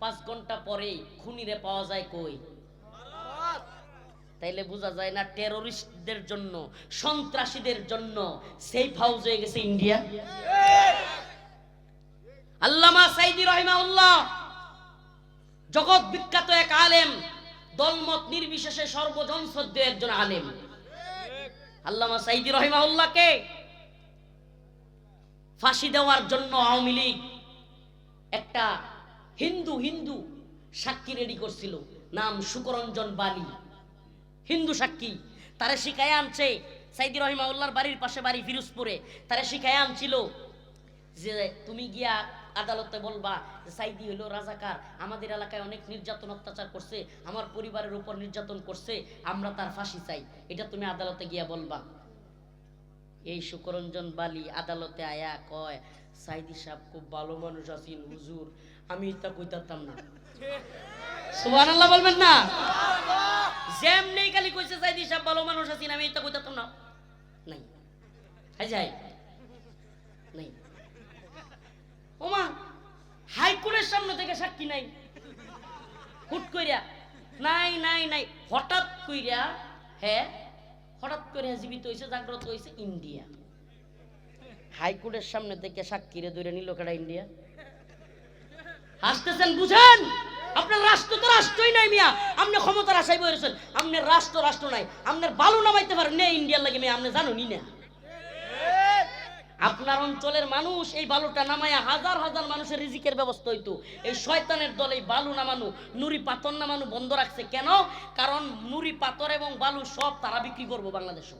5 ঘন্টা পরেই খুনিরে পাওয়া যায় কই তাইলে বোঝা যায় না টেরোরিস্টদের জন্য সন্ত্রাসীদের জন্য সেফ হাউস হয়ে গেছে ইন্ডিয়া আল্লামা সাইদি রহিমাহুল্লাহ জগৎ বিখ্যাত এক আলেম দলমত নির্বিশেষে সর্বজন শ্রদ্ধেয় একজন আলেম আল্লামা সাইদি রহিমাহুল্লাহকে ফাঁসি দেওয়ার জন্য আওয়ামী লীগ একটা হিন্দু সাক্ষী রেডি করছিল নাম সুকরঞ্জন বালি হিন্দু সাক্ষী তারে শিখায় আনছে সাইদি রহিমাহুল্লাহর বাড়ির পাশে বাড়ি ফিরোজপুরে তারে শিখায় আনছিল যে তুমি গিয়া আদালতে বলবা যে সাইদি হলো রাজাকার আমাদের এলাকায় অনেক নির্যাতন অত্যাচার করছে আমার পরিবারের উপর নির্যাতন করছে আমরা তার ফাঁসি চাই এটা তুমি আদালতে গিয়া বলবা এই সুকরঞ্জন বালি আদালতে আয়া কয় সাইদি সাহেব খুব ভালো মানুষ আছেন হুজুর আমি তা কইতাম না। সুবহানাল্লাহ বলবেন না? যেমনি খালি কইছে সাইদি সাহেব ভালো মানুষ আছেন, আমি এটা কইতাম না। নাই হাই যাই নাই। ওমা হাইকোর্টের সামনে থেকে সাক্ষী নাই, হুট কইরা নাই নাই নাই, হঠাৎ কইরা হ্যাঁ হঠাৎ করে জীবিত হয়েছে, জাগ্রত হয়েছে ইন্ডিয়া। হাইকোর্টের সামনে থেকে সাক্ষীরে ধরে নিল কেডা? ইন্ডিয়া। হাসতেছেন বুঝেন? আপনার রাষ্ট্র তো রাষ্ট্রই নাই মিয়া, আপনি ক্ষমতার আশায় বসেছেন। আপনার রাষ্ট্র রাষ্ট্র নাই, আপনার বালু নামাইতে পারেন না ইন্ডিয়ার লাগে মেয়ে, আপনি জানুনি না। আপনার অঞ্চলের মানুষ এই বালুটা নামায়া হাজার হাজার মানুষের রিজিকের ব্যবস্থা হইতো। এই শয়তানের দল এই বালু নামানো, নুরি পাথর নামানো বন্ধ রাখছে কেন? কারণ নুরি পাথর এবং বালু সব তারা বিক্রি করবো বাংলাদেশে।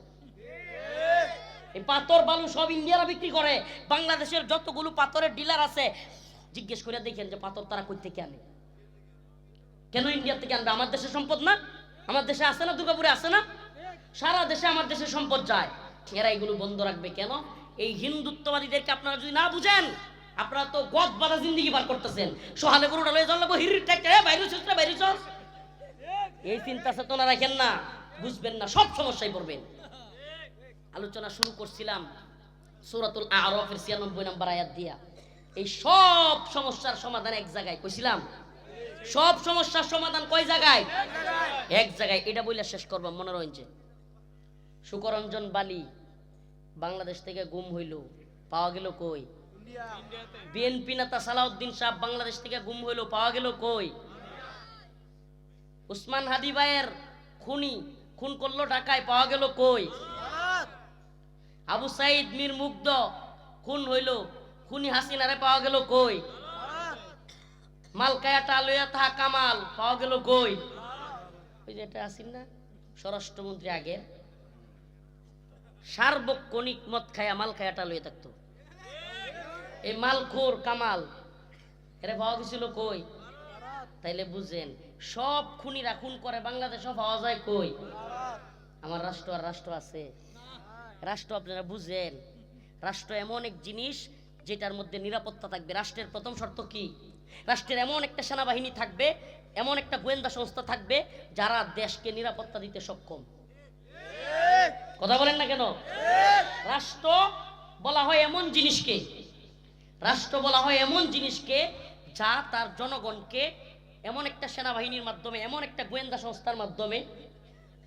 এই পাথর বালু সব ইন্ডিয়ারা বিক্রি করে। বাংলাদেশের যতগুলো পাথরের ডিলার আছে জিজ্ঞেস করে দেখেন যে পাথর তারা কই থেকে আনে, কেন ইন্ডিয়া থেকে আনবে? আমার দেশের সম্পদ না? আমার দেশে আছে না? দুর্গাপুরে আছে না? সারা দেশে আমার দেশের সম্পদ যায়। এরা এগুলো বন্ধ রাখবে কেন? এই হিন্দুত্ববাদীদেরকে আপনারা যদি না বুঝেন, আপনারা তো গদ বাঁধা জিন্দিগি পার করতেছেন। সোহালে গরুটা লয়ে জানলাম হির টেকতে বাইরে চলছে বাইরে চল, এই চিন্তা চেতনা রাখেন না, বুঝবেন না, সব সমস্যায় পড়বেন। আলোচনা শুরু করছিলাম সূরাতুল আরাফের ৯৬ নম্বর আয়াত দিয়া। এই সব সমস্যার সমাধান এক জায়গায় কইছিলাম। সব সমস্যার সমাধান কয় জায়গায়? এক জায়গায়। এটা বইলা শেষ করব, মনে রয়েছে। সুকরঞ্জন বালি বাংলাদেশ থেকে গুম হইল, পাওয়া গেল কই? বিএনপি নেতা সালাউদ্দিন সাহেব বাংলাদেশ থেকে গুম হইল, পাওয়া গেল কই? উসমান হাদি ভাইয়ের খুন করলো ঢাকায়, পাওয়া গেল কই? আবু সাইদ মীর মুগ্ধ খুন হইল, খুনি হাসিনারে পাওয়া গেল কই? মালকায়াটা লইয়া থাকা কামাল পাওয়া গেল কই? ওই যে এটা আসিন না স্বরাষ্ট্রমন্ত্রী আগের, সার্বক্ষণিক মদ খায়া মালকায়াটা লইয়া থাকতো। এই মালখোর কামাল এরা পাওয়া গেছিল কই? তাইলে বুঝেন সব খুনিরা খুন করে, বাংলাদেশও পাওয়া যায় কই? আমার রাষ্ট্র আর রাষ্ট্র আছে? রাষ্ট্র আপনারা বুঝেন, রাষ্ট্র এমন এক জিনিস যেটার মধ্যে নিরাপত্তা থাকবে। রাষ্ট্রের প্রথম শর্ত কি? রাষ্ট্রের এমন একটা সেনাবাহিনী থাকবে, এমন একটা গোয়েন্দা সংস্থা থাকবে যারা দেশকে নিরাপত্তা দিতে সক্ষম। কথা বলেন না কেন? রাষ্ট্র বলা হয় এমন জিনিসকে, রাষ্ট্র বলা হয় এমন জিনিসকে যা তার জনগণকে এমন একটা সেনাবাহিনীর মাধ্যমে, এমন একটা গোয়েন্দা সংস্থার মাধ্যমে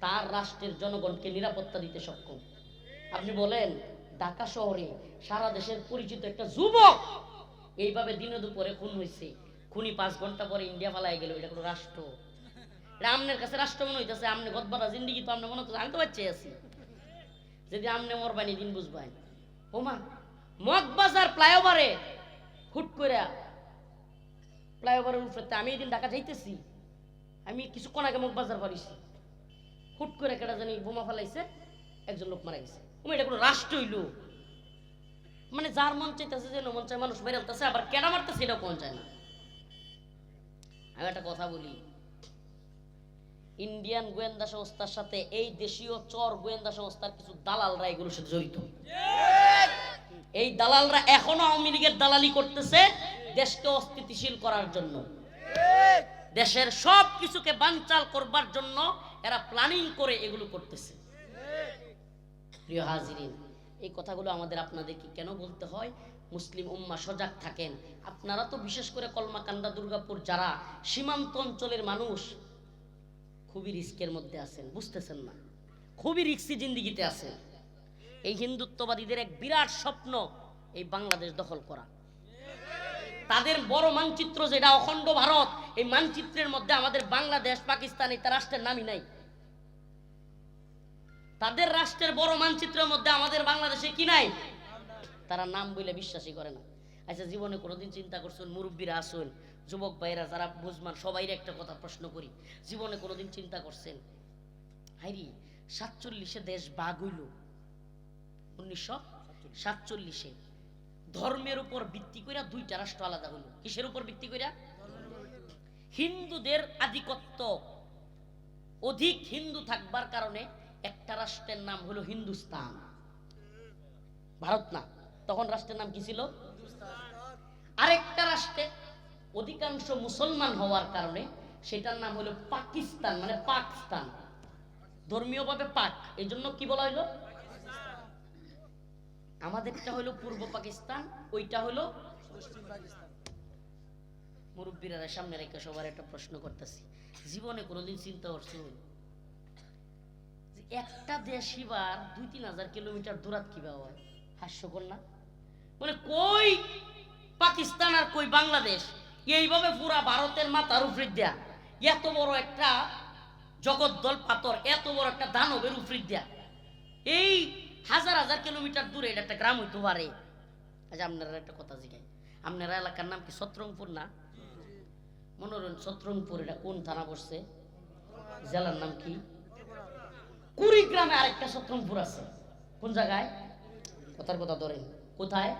তার রাষ্ট্রের জনগণকে নিরাপত্তা দিতে সক্ষম। আপনি বলেন ঢাকা শহরে সারা দেশের পরিচিত একটা যুবক এইভাবে দিনে দুপুরে খুন হয়েছে, খুনি 5 ঘন্টা পরে ইন্ডিয়া পালাই গেল, এটা কোনো রাষ্ট্র? এটা আপনার কাছে রাষ্ট্র মনে হইতেছে? আপনি গদবাদা জিন্দিগি তো আপনি মনে হচ্ছে আমি তো বাচ্চা আছি, যদি আপনি মরবানি দিন বুঝবাই। ওমা মগবাজার ফ্লাইওভারে হুট করে ফ্লাইওভারের উপরে, আমি এই দিন ঢাকা যাইতেছি, আমি কিছুক্ষণ আগে মগবাজার পারিছি, হুট করে কেটা জানি বোমা ফেলাইছে, একজন লোক মারা গেছে। এটা কোনো রাষ্ট্র হইল? মানে যার মন চাইতেছে যে মন চায় মানুষ মেরে ফেলতেছে, আবার কেডা মারতেছে এটাও কোন চায় না। আমি একটা কথা বলি, ইন্ডিয়ান গোয়েন্দা সংস্থার সাথে এই দেশীয় চর গোয়েন্দা সংস্থার কিছু দালালরা এগুলোর সাথে জড়িত। এই দালালরা এখনো আওয়ামী লীগের দালালি করতেছে দেশকে অস্থিতিশীল করার জন্য, দেশের সব কিছুকে বানচাল করবার জন্য এরা প্ল্যানিং করে এগুলো করতেছে। প্রিয় হাজিরিন, এই কথাগুলো আমাদের আপনাদেরকে কেন বলতে হয়? মুসলিম উম্মাহ সজাগ থাকেন। আপনারা তো বিশেষ করে কলমাকান্দা, দুর্গাপুর যারা সীমান্ত অঞ্চলের মানুষ, খুবই রিস্কের মধ্যে আছেন, বুঝতেছেন না? খুবই রিস্কি জিন্দিগিতে আছেন। এই হিন্দুত্ববাদীদের এক বিরাট স্বপ্ন এই বাংলাদেশ দখল করা। তাদের বড় মানচিত্র যেটা অখণ্ড ভারত, এই মানচিত্রের মধ্যে আমাদের বাংলাদেশ, পাকিস্তান এই রাষ্ট্রের নামই নাই। তাদের রাষ্ট্রের বড় মানচিত্রের মধ্যে আমাদের বাংলাদেশে কি নাই? তারা নাম বলে বিশ্বাসই করে না। আচ্ছা, জীবনে কোনোদিন চিন্তা করছেন? মুরব্বীরা আসুন, যুবক ভাইরা যারা বুঝমান, সবাই একটা কথা প্রশ্ন করি, জীবনে কোনোদিন চিন্তা করছেন হাইরি 47-এ দেশ ভাগ হইল, 1947-এ ধর্মের উপর ভিত্তি করে 2টা রাষ্ট্র আলাদা হইল। কিসের উপর ভিত্তি করে? হিন্দুদের আধিপত্য অধিক, হিন্দু থাকবার কারণে একটা রাষ্ট্রের নাম হলো হিন্দুস্তান, ভারত না। তখন রাষ্ট্রের নাম কি ছিল? আরেকটা রাষ্ট্রে অধিকাংশ মুসলমান হওয়ার কারণে সেটার নাম হলো পাকিস্তান, মানে পাকিস্তান, ধর্মীয়ভাবে পাক, এই জন্য কি বলা হইলো? আমাদেরটা হলো পূর্ব পাকিস্তান, ওইটা হলো পশ্চিম পাকিস্তান। মুরব্বীরা সামনে রেখে সবার একটা প্রশ্ন করতেছি, জীবনে কোনোদিন চিন্তা করছো একটা দেশ এবার 2-3 হাজার কিলোমিটার দূরাত কিভাবে হয়? হাস্যকর না? মানে কই পাকিস্তান আর কই বাংলাদেশ, এইভাবে পুরা ভারতের মাথার উপরে দেয়া এত বড় একটা জগদ্দল পাথর, এত বড় একটা দানবের উপরে দেয়া এই হাজার হাজার কিলোমিটার দূরে এটা একটা গ্রাম হইতে পারে? আচ্ছা আপনারা একটা কথা জিজ্ঞাই, আপনারা এলাকার নাম কি সতরংপুর না? মনোরঞ্জন সতরংপুর, এটা কোন থানা পড়ছে? জেলার নাম কি? কুড়িগ্রামে আরেকটা সতরংপুর আছে, কোন জায়গায়? কথার কথা ধরেন কোথায়?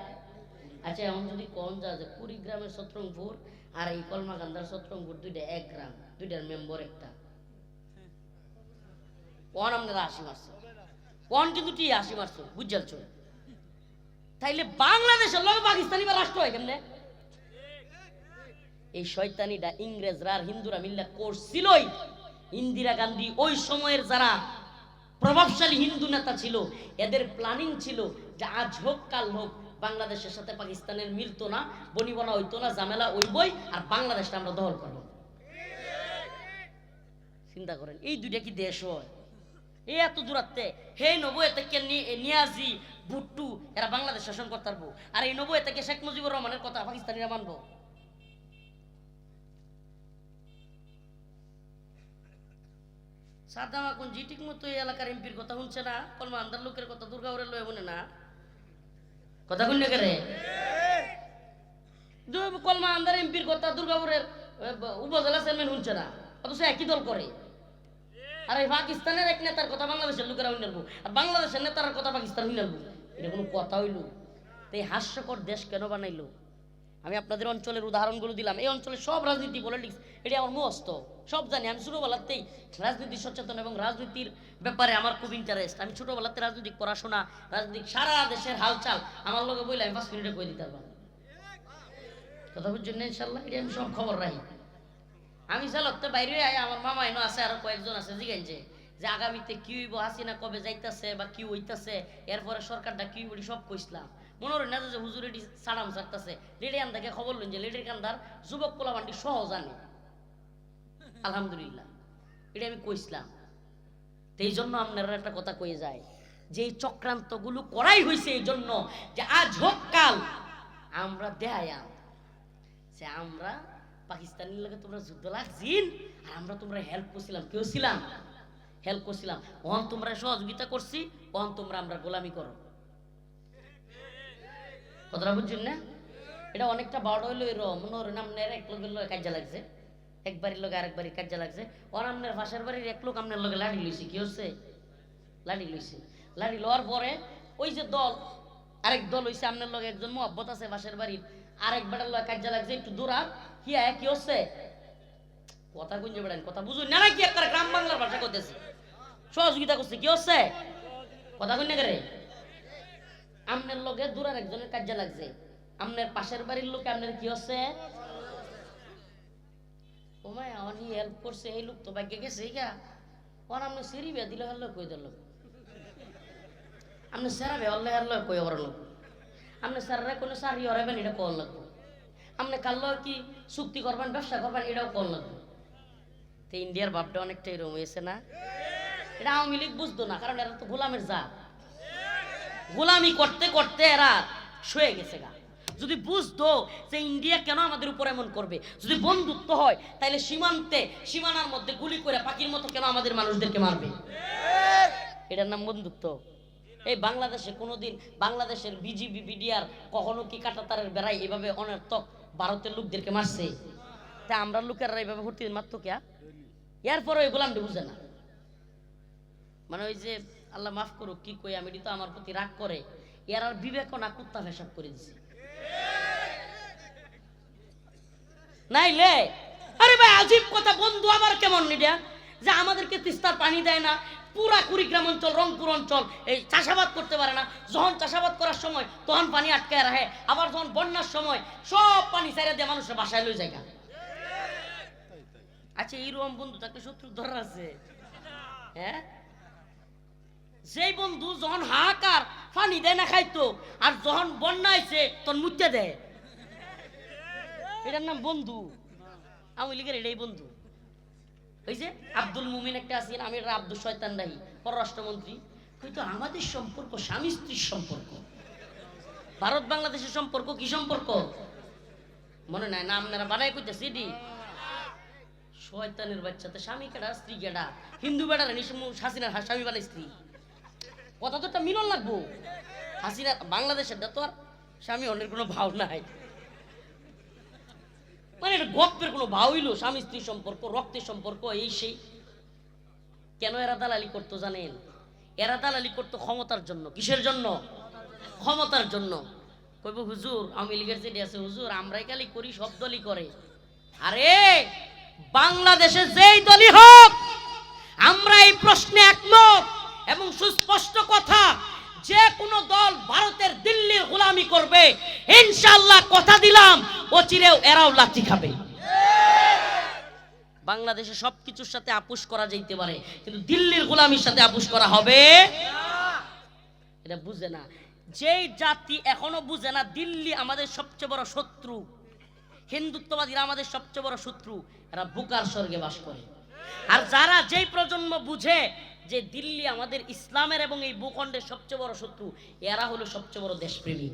আচ্ছা এখন যদি কোন যায় যে কুড়িগ্রামের সতরংপুর আর এই কলমাকান্দার সতরংপুর দুইটা এক গ্রাম, দুইটার মেম্বার একটা, কোন আপনারা 80 মারছে, কোন কিন্তু টি 80 মারছে, বুঝছো? তাইলে বাংলাদেশের লগে পাকিস্তানি বা রাষ্ট্র হয় কেমনে? এই শয়তানিটা ইংরেজরা আর হিন্দুরা মিল্লা করছিলই। ইন্দিরা গান্ধী ওই সময়ের যারা প্রভাবশালী হিন্দু নেতা ছিল, এদের প্ল্যানিং ছিল যে আজ হোক কাল হোক বাংলাদেশের সাথে পাকিস্তানের মিলতো না, বনিবনা হইতো না, ঝামেলা হইবই, আর বাংলাদেশটা আমরা দখল করব। চিন্তা করেন এই দুইটা কি দেশ হয়? এই এত দূরাত্তে হে নবুয়ে থেকে নিয়াজি ভুট্টু এরা বাংলাদেশ শাসন করতে পারবো, আর এই নবুয়ে থেকে শেখ মুজিবুর রহমানের কথা পাকিস্তানিরা মানবো? সাদাম এখন জি ঠিক মতো এই এলাকার এমপির কথা শুনছে না, কলমা আন্দার লোকের কথা দুর্গাপুরের লয়ে মনে না কথা শুনলে করে কলমা আন্দার এমপির কথা দুর্গাপুরের উপজেলা চেয়ারম্যান শুনছে না, অথচ একই দল করে। আর এই পাকিস্তানের এক নেতার কথা বাংলাদেশের লোকেরা হইন নেবো, আর বাংলাদেশের নেতার কথা পাকিস্তান হইন নেবো, এটা কোনো কথা হইল? এই হাস্যকর দেশ কেন বানাইলো? আমি আপনাদের অঞ্চলের উদাহরণগুলো দিলাম, এই অঞ্চলের সব রাজনীতি পলিটিক্স এটা আমার মুখস্থ, সব জানি। আমি ছোটবেলাতেই রাজনীতি সচেতন এবং রাজনীতির ব্যাপারে আমার খুব ইন্টারেস্ট। আমি ছোটবেলাতে রাজনৈতিক পড়াশোনা, রাজনীতিক সারা দেশের হালচাল আমার লোকে বইলে আমি 5 মিনিটে কই দিতে পারবো। কথা বুঝছেন না? ইনশাল্লাহ এটা আমি সব খবর রাখি। আমি চালতে বাইরে আয়, আমার মামা এনে আছে, আরো কয়েকজন আছে, জিগাইছে যে আগামীতে কি হইব, হাসিনা কবে যাইতেছে বা কি হইতেছে, এরপরে সরকারটা কি হইব, সব কইসলাম। মনে হয় না যে হুজুর এটি সালাম সারতেছে, লেডি আন্দাকে খবর লইন যে লেডির কান্দার যুবক পোলাবান্ডি সহ জানে। আলহামদুলিল্লাহ এটা আমি কইসলাম। এই জন্য আপনারা একটা কথা কয়ে যায় যে এই চক্রান্ত গুলো করাই হয়েছে এই জন্য যে আজ হোক কাল আমরা দেখায়াম যে আমরা পাকিস্তানের লোকে তোমরা যুদ্ধ লাগছিন, আর আমরা তোমরা হেল্প করছিলাম। কেউ ছিলাম? হেল্প করছিলাম। ওহন তোমরা সহযোগিতা করছি, ওহন তোমরা আমরা গোলামি করো। কথাটা বুঝছেন না? এটা অনেকটা বড় হইলো এরকম মনে হয় আপনার এক লোকের লোক কাজে লাগছে, একবারের লোক আরেকবারের কাজে লাগছে, ওর আপনার পাশের বাড়ির এক লোক আপনার লোকে লাঠি লইছে। কি হচ্ছে? লাঠি লইছে। লাঠি লওয়ার পরে ওই যে দল, আরেক দল হইছে আপনার লোক একজন মহব্বত আছে পাশের বাড়ির, আরেক বেটার লোক কাজে লাগছে একটু দূরাত, কি হচ্ছে? কথা গুঞ্জে বেড়ান, কথা বুঝুন না কি একটা গ্রাম বাংলার ভাষা করতেছে, সহযোগিতা করছে। কি হচ্ছে? কথা গুঞ্জে করে আপনার লোকে দূরার একজনের কাজে লাগছে, আপনার পাশের বাড়ির লোকে আপনার কি হচ্ছে? ও মায় অনি হেল্প করছে, এই লোক তো ভাগ্যে গেছে গা, ওর আপনি সিঁড়ি বে দিলে হল কই দিল, আপনি সেরা বে হলে হল কই ওর লোক, আপনি স্যাররা কোনো সারি হরাবেন এটা কল লাগবে, আপনি কাল কি চুক্তি করবেন, ব্যবসা করবেন, এটাও কল লাগবে। তো ইন্ডিয়ার ভাবটা অনেকটা এরকম হয়েছে না? এটা আওয়ামী লীগ বুঝতো না, কারণ এরা তো গোলামের জাত, গোলামি করতে করতে এরা শুয়ে গেছে গা। যদি বুঝতো যে ইন্ডিয়া কেন আমাদের উপর এমন করবে, যদি বন্ধুত্ব হয় তাহলে সীমানার মধ্যে গুলি করে পাখির মতো কেন আমাদের মানুষদেরকে মারবে? এটার নাম বন্ধুত্ব। এই বাংলাদেশে কোনোদিন বাংলাদেশের বিজিবি বিডিআর কখনো কি কাঁটাতারের বেড়াই এভাবে অনর্থক ভারতের লোকদেরকে মারছে? তা আমরা লোকেরা এইভাবে ভর্তি মারতো কে? এরপরে ওই গোলামটি বুঝে না, মানে ওই যে আল্লাহ মাফ করুক কি কই আমি, তো আমার প্রতি রাগ করে, এর আর বিবেক না কুত্তা পেশাব করে দিছে নাইলে। আরে ভাই আজীব কথা, বন্ধু আবার কেমন নিটা যে আমাদেরকে তিস্তার পানি দেয় না, পুরা কুড়িগ্রাম অঞ্চল, রংপুর অঞ্চল এই চাষাবাদ করতে পারে না। যখন চাষাবাদ করার সময় তখন পানি আটকায় রাখে, আবার যখন বন্যার সময় সব পানি ছাইড়া দিয়ে মানুষের বাসায় লই যায়। আচ্ছা, এইরকম বন্ধু তাকে শত্রু ধরা আছে? হ্যাঁ, যেই বন্ধু যখন হাহাকার পানি দেয় না খাইতো, আর যখন বন্যা আইছে তখন মুত্যা দেয়, এটার নাম বন্ধু? আওয়ামী লীগের এটাই বন্ধু। ওই যে আব্দুল মুমিন একটা আছেন, আমি আব্দুল শয়তান রাহি, পররাষ্ট্রমন্ত্রী, কিন্তু আমাদের সম্পর্ক স্বামী স্ত্রীর সম্পর্ক। ভারত বাংলাদেশের সম্পর্ক কি সম্পর্ক মনে নাই না? আপনারা বানাই কইতেছি এটি শয়তানের বাচ্চাতে স্বামী কেডা স্ত্রী কেডা? হিন্দু বেড়ার হাসিনার স্বামী বানাই স্ত্রী, কথা তো একটা মিলন লাগবো। হাসিনা বাংলাদেশের তো আর স্বামী অন্যের কোনো ভাব নাই, মানে এটা গপ্পের কোনো ভাব হইলো? স্বামী স্ত্রী সম্পর্ক, রক্তের সম্পর্ক, এই সেই। কেন এরা দালালি করতো জানেন? এরা দালালি করতো ক্ষমতার জন্য। কিসের জন্য? ক্ষমতার জন্য। কইব হুজুর আওয়ামী লীগের যেটি আছে, হুজুর আমরাই খালি করি, সব দলই করে। আরে বাংলাদেশে যেই দলই হোক, আমরা এই প্রশ্নে একমত এবং সুস্পষ্ট কথা, যে কোনো দল ভারতের দিল্লির গোলামি করবে, ইনশাআল্লাহ কথা দিলাম অচিরেও এরাও লাঠি খাবে। বাংলাদেশে সবকিছুর সাথে আপোষ করা যাইতে পারে, কিন্তু দিল্লির গোলামির সাথে আপোষ করা হবে এটা বুঝে না। যেই জাতি এখনো বুঝে না দিল্লি আমাদের সবচেয়ে বড় শত্রু, হিন্দুত্ববাদীরা আমাদের সবচেয়ে বড় শত্রু, এরা বুকার স্বর্গে বাস করে। আর যারা যেই প্রজন্ম বুঝে যে দিল্লি আমাদের ইসলামের এবং এই ভূখণ্ডের সবচেয়ে বড় শত্রু, এরা হলো সবচেয়ে বড় দেশপ্রেমী।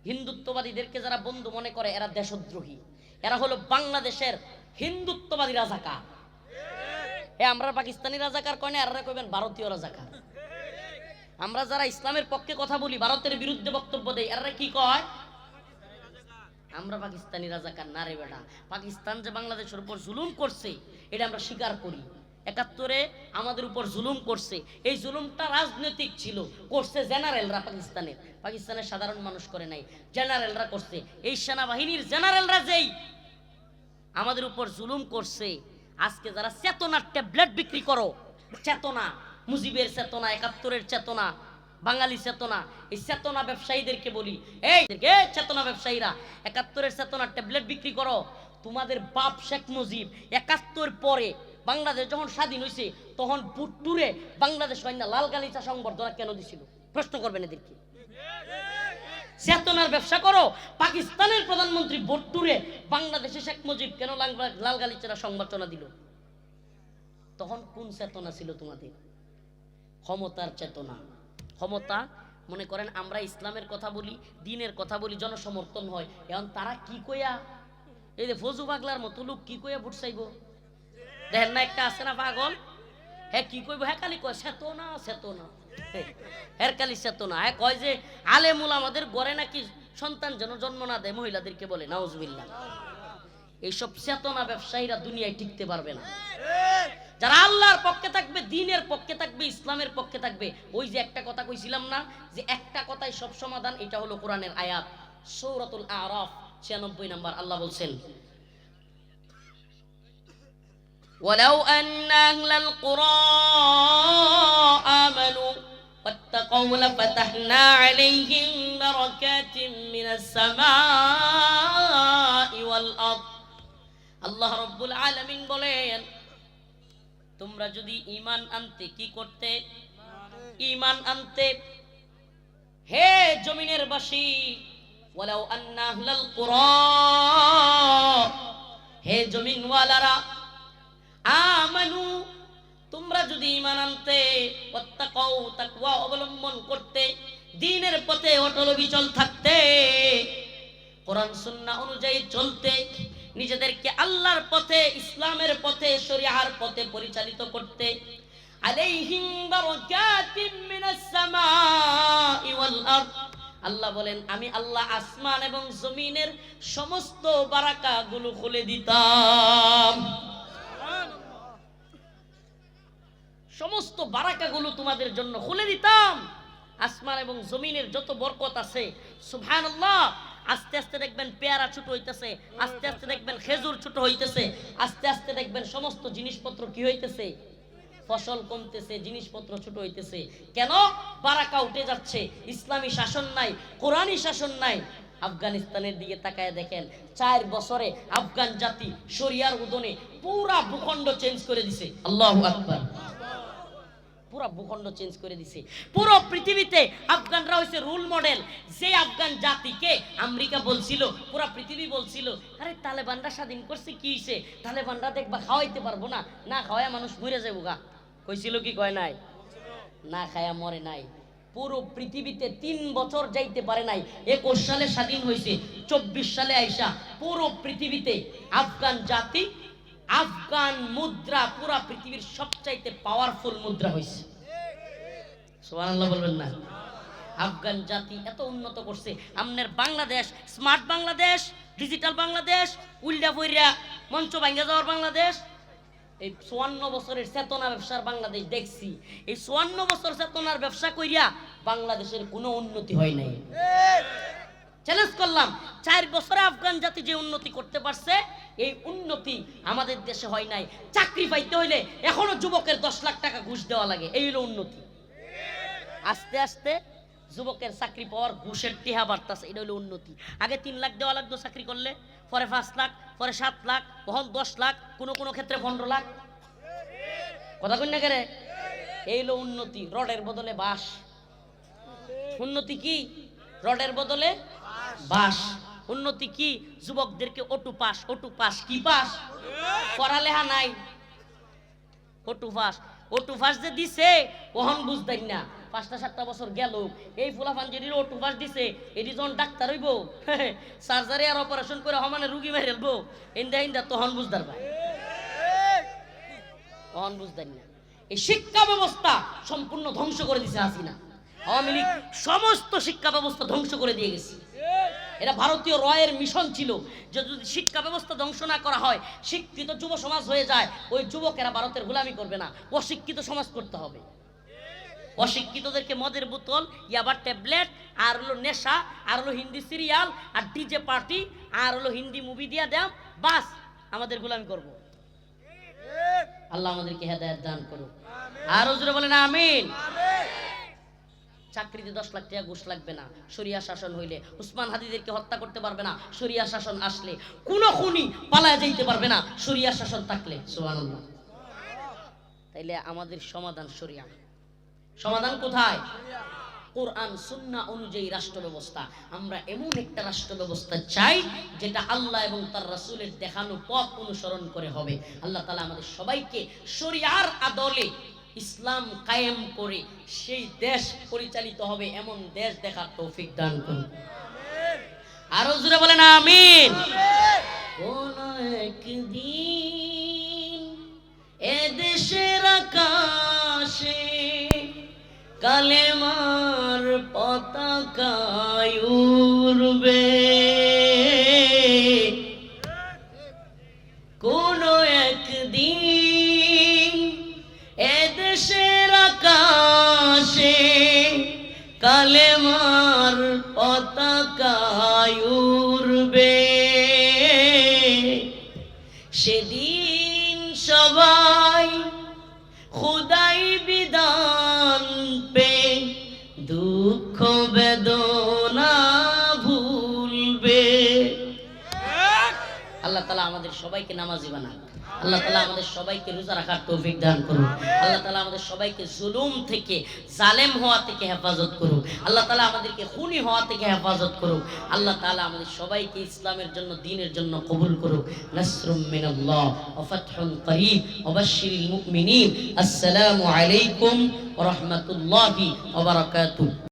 হিন্দুত্ববাদীদেরকে যারা বন্ধু মনে করে, এরা দেশদ্রোহী। এরা হলো বাংলাদেশের হিন্দুত্ববাদী রাজাকার। আমরা পাকিস্তানি রাজাকার কয় না, এরা কইবেন ভারতীয় রাজাকার। আমরা যারা ইসলামের পক্ষে কথা বলি, ভারতের বিরুদ্ধে বক্তব্য দেই, এরা কি কয়? আমরা পাকিস্তানি রাজাকার না রে বেটা। পাকিস্তান যে বাংলাদেশের উপর জুলুম করছে এটা আমরা স্বীকার করি। ৭১-এ আমাদের উপর জুলুম করছে, এই জুলুমটা রাজনৈতিক ছিল, করছে জেনারেলরা। পাকিস্তানের সাধারণ মানুষ করে নাই, জেনারেলরা করছে। এই সেনাবাহিনীর জেনারেলরা যেই আমাদের উপর জুলুম করছে, আজকে যারা চেতনার ট্যাবলেট বিক্রি করো, চেতনা, মুজিবের চেতনা, ৭১-এর চেতনা, বাঙালি চেতনা, এই চেতনা ব্যবসায়ীদেরকে বলি, এই চেতনা ব্যবসায়ীরা, ৭১-এর চেতনার ট্যাবলেট বিক্রি করো। তোমাদের বাপ শেখ মুজিব ৭১ পরে বাংলাদেশ যখন স্বাধীন হয়েছে, তখন বুট্টুরে বাংলাদেশ না লাল গালিচা সংবর্ধনা কেন দিছিল? প্রশ্ন করবেন এদেরকে। চেতনার ব্যবসা করো, পাকিস্তানের প্রধানমন্ত্রী বুট্টুরে বাংলাদেশে শেখ মুজিব কেন লাল গালিচা সংবর্ধনা দিল? তখন কোন চেতনা ছিল তোমাদের? ক্ষমতার চেতনা। ক্ষমতা মনে করেন আমরা ইসলামের কথা বলি, দ্বীনের কথা বলি, জনসমর্থন হয়। এখন তারা কি কইয়া, এই যে ফজু পাগলার মতো লোক কি কইয়া ভোট চাইব? দেখেন না একটা আছে না পাগল, হ্যাঁ কি কইব? হ্যাঁ খালি কয় চেতনা চেতনা, হ্যাঁ খালি চেতনা। হ্যাঁ কয় যে আলেমুল আমাদের গড়ে নাকি সন্তান যেন জন্ম না দেয়, মহিলাদেরকে বলে নাউজুবিল্লাহ। এইসব চেতনা ব্যবসায়ীরা দুনিয়ায় টিকতে পারবে না। যারা আল্লাহর পক্ষে থাকবে, দ্বীনের পক্ষে থাকবে, ইসলামের পক্ষে থাকবে, ওই যে একটা কথা কইছিলাম না যে একটা কথাই সব সমাধান, এটা হলো কোরআনের আয়াত, সূরাতুল আরাফ ৯৬ নম্বর। আল্লাহ বলছেন, ওয়ালাউ আন্না আহলাল কুরা আমানু ওয়াত্তাকাউ লাফাতাহনা আলাইহিম বারাকাতিম মিনাস সামাই ওয়াল আরদ। আল্লাহ রাব্বুল আলামিন বলেন, তোমরা যদি ঈমান আনতে, কি করতে? ঈমান আনতে। হে জমিনের বাসী, ওয়ালাউ আন্না আহলাল কুরা, হে জমিনওয়ালারা, আমানু, তোমরা যদি ঈমান আনতে, ওয়াত্তাকাউ, তাকওয়া অবলম্বন করতে, দ্বীনের পথে অটল অবিচল থাকতে, কোরআন সুন্নাহ অনুযায়ী চলতে, নিজেদেরকে আল্লাহর পথে, ইসলামের পথে, শরিয়ার পথে পরিচালিত করতে, আলাইহিম বারাকাতিম মিনাস সামাই ওয়াল আরদ। আল্লাহ বলেন, আমি আল্লাহ আসমান এবং জমিনের সমস্ত বারাকাগুলো খুলে দিতাম। সমস্ত বারাকাগুলো তোমাদের জন্য খুলে দিতাম। আসমান এবং জমিনের যত বরকত আছে, সুবহানাল্লাহ, আস্তে আস্তে দেখবেন পেয়ারা ছোট হইতেছে, আস্তে আস্তে দেখবেন খেজুর ছোট হইতেছে, আস্তে আস্তে দেখবেন সমস্ত জিনিসপত্র কি হইতেছে? ফসল কমতেছে, জিনিসপত্র ছোট হইতেছে। কেন? বারাকা উঠে যাচ্ছে, ইসলামী শাসন নাই, কোরআনী শাসন নাই। আফগানিস্তানের দিকে তাকায় দেখেন, 4 বছরে আফগান জাতি শরিয়ার উদনে পুরা ভূখণ্ড চেঞ্জ করে দিছে। আল্লাহু আকবার। পুরা ভূখণ্ড চেঞ্জ করে দিছে। পুরো পৃথিবীতে আফগানরা হইছে রোল মডেল। যে আফগান জাতিকে আমেরিকা বলছিল, পুরা পৃথিবী বলছিল, আরে তালেবানরা স্বাধীন করছে, কি হইছে? তালেবানরা দেখবা খাওয়াইতে পারবো না, না খাওয়ায় মানুষ মরে যাবো গা। কইছিল কি কয় নাই? না খায়া মরে নাই। পুরো পৃথিবীতে 3 বছর যাইতে পারে নাই। 21 সালে স্বাধীন হয়েছে, 24 সালে আইসা পুরো পৃথিবীতে আফগান জাতি, আফগান মুদ্রা পুরা পৃথিবীর সবচাইতে পাওয়ারফুল মুদ্রা হয়েছে। সুবহানাল্লাহ বলবেন না? আফগান জাতি এত উন্নত করছে। আমনের বাংলাদেশ স্মার্ট বাংলাদেশ, ডিজিটাল বাংলাদেশ, উল্টা ফইরা মঞ্চ ভাঙ্গা যাওয়ার বাংলাদেশ। এই 54 বছরের চেতনা ব্যবসার বাংলাদেশ দেখছি। এই 54 বছর চেতনার ব্যবসা কইরা বাংলাদেশের কোনো উন্নতি হয় নাই। চ্যালেঞ্জ করলাম, 4 বছরে আফগান জাতি যে উন্নতি করতে পারছে, এই উন্নতি আমাদের দেশে হয় নাই। চাকরি পাইতে হইলে এখনো যুবকের 10 লাখ টাকা ঘুষ দেওয়া লাগে, এই হলো উন্নতি। আস্তে আস্তে যুবকের চাকরি পাওয়ার ঘুষের টেহা বাড়তাছে, এটা হলো উন্নতি। আগে 3 লাখ দেওয়া লাগতো চাকরি করলে, পরে 5 লাখ, পরে 7 লাখ, তখন 10 লাখ, কোনো ক্ষেত্রে 15 লাখ। কথা কই না কেরে? এই হলো উন্নতি। রডের বদলে বাঁশ। উন্নতি কি? রডের বদলে বাঁশ। উন্নতি কি? যুবকদেরকে অটু পাস কি পাস? পড়ালেখা নাই, অটু পাস যে দিছে ওহন বুঝতেন না। 5টা-7টা বছর গেল, এই ফুলাফান যেটি অটু পাস দিছে, এটি যখন ডাক্তার হইব, সার্জারি আর অপারেশন করে হমানে রুগী মেরে ফেলবো, ইন্দা তখন বুঝদার ভাই, তখন বুঝতেন না। এই শিক্ষা ব্যবস্থা সম্পূর্ণ ধ্বংস করে দিছে হাসিনা। আওয়ামী লীগ সমস্ত শিক্ষা ব্যবস্থা ধ্বংস করে দিয়ে গেছে। এটা ভারতীয় রয়ের মিশন ছিল যে যদি শিক্ষা ব্যবস্থা ধ্বংস না করা হয়, শিক্ষিত যুব সমাজ হয়ে যায়, ওই যুবকেরা ভারতের গোলামি করবে না, অশিক্ষিত সমাজ করতে হবে। অশিক্ষিতদেরকে মদের বোতল, ইয়াবার ট্যাবলেট, আর হলো নেশা, আর হলো হিন্দি সিরিয়াল, আর ডিজে পার্টি, আর হলো হিন্দি মুভি দিয়া দেন, বাস আমাদের গোলামি করব। আল্লাহ আমাদেরকে হেদায়েত দান করুক। আর হুজুরে বলেন আমিন। চাকরিতে 10 লাখ টাকা ঘুষ লাগবে না শরিয়া শাসন হইলে। উসমান হাদিদেরকে হত্যা করতে পারবে না শরিয়া শাসন আসলে। কোন খুনি পালায়া যাইতে পারবে না শরিয়া শাসন থাকলে। সুবহানাল্লাহ। তাইলে আমাদের সমাধান শরিয়া। সমাধান কোথায়? কোরআন সুন্নাহ অনুযায়ী রাষ্ট্র ব্যবস্থা। আমরা এমন একটা রাষ্ট্র ব্যবস্থা চাই যেটা আল্লাহ এবং তার রাসূলের দেখানো পথ অনুসরণ করে হবে। আল্লাহ তাআলা আমাদের সবাইকে শরিয়ার আদলে ইসলাম কায়েম করে সেই দেশ পরিচালিত হবে এমন দেশ দেখার তৌফিক দান করুন। আরো জোরে বলেন আমিন। কোন একদিন এ দেশের আকাশে কালেমার পতাকা উড়বে, কোন একদিন এ দেশের আকাশে কালেমার পতাকা উড়বে, সেদিন সবাই খোদাই বিধান পে দুঃখ বেদনা ভুলবে। আল্লাহ তাআলা আমাদের সবাইকে নামাজি বানান। আল্লাহ তাআলা আমাদের সবাইকে রোজা রাখার তৌফিক দান করুন। আল্লাহ তাআলা আমাদের সবাইকে জুলুম থেকে, জালেম হওয়া থেকে হেফাজত করুন। আল্লাহ তাআলা আমাদেরকে খুনি হওয়া থেকে হেফাজত করুন। আল্লাহ তাআলা আমাদের সবাইকে ইসলামের জন্য, দ্বীনের জন্য কবুল করুন। নাসরুম মিনাল্লাহ ওয়া ফাতহুন করিব ওয়া বাশশিরিল মুমিনিন। আসসালামু আলাইকুম ওয়া রাহমাতুল্লাহি ওয়া বারাকাতুহু।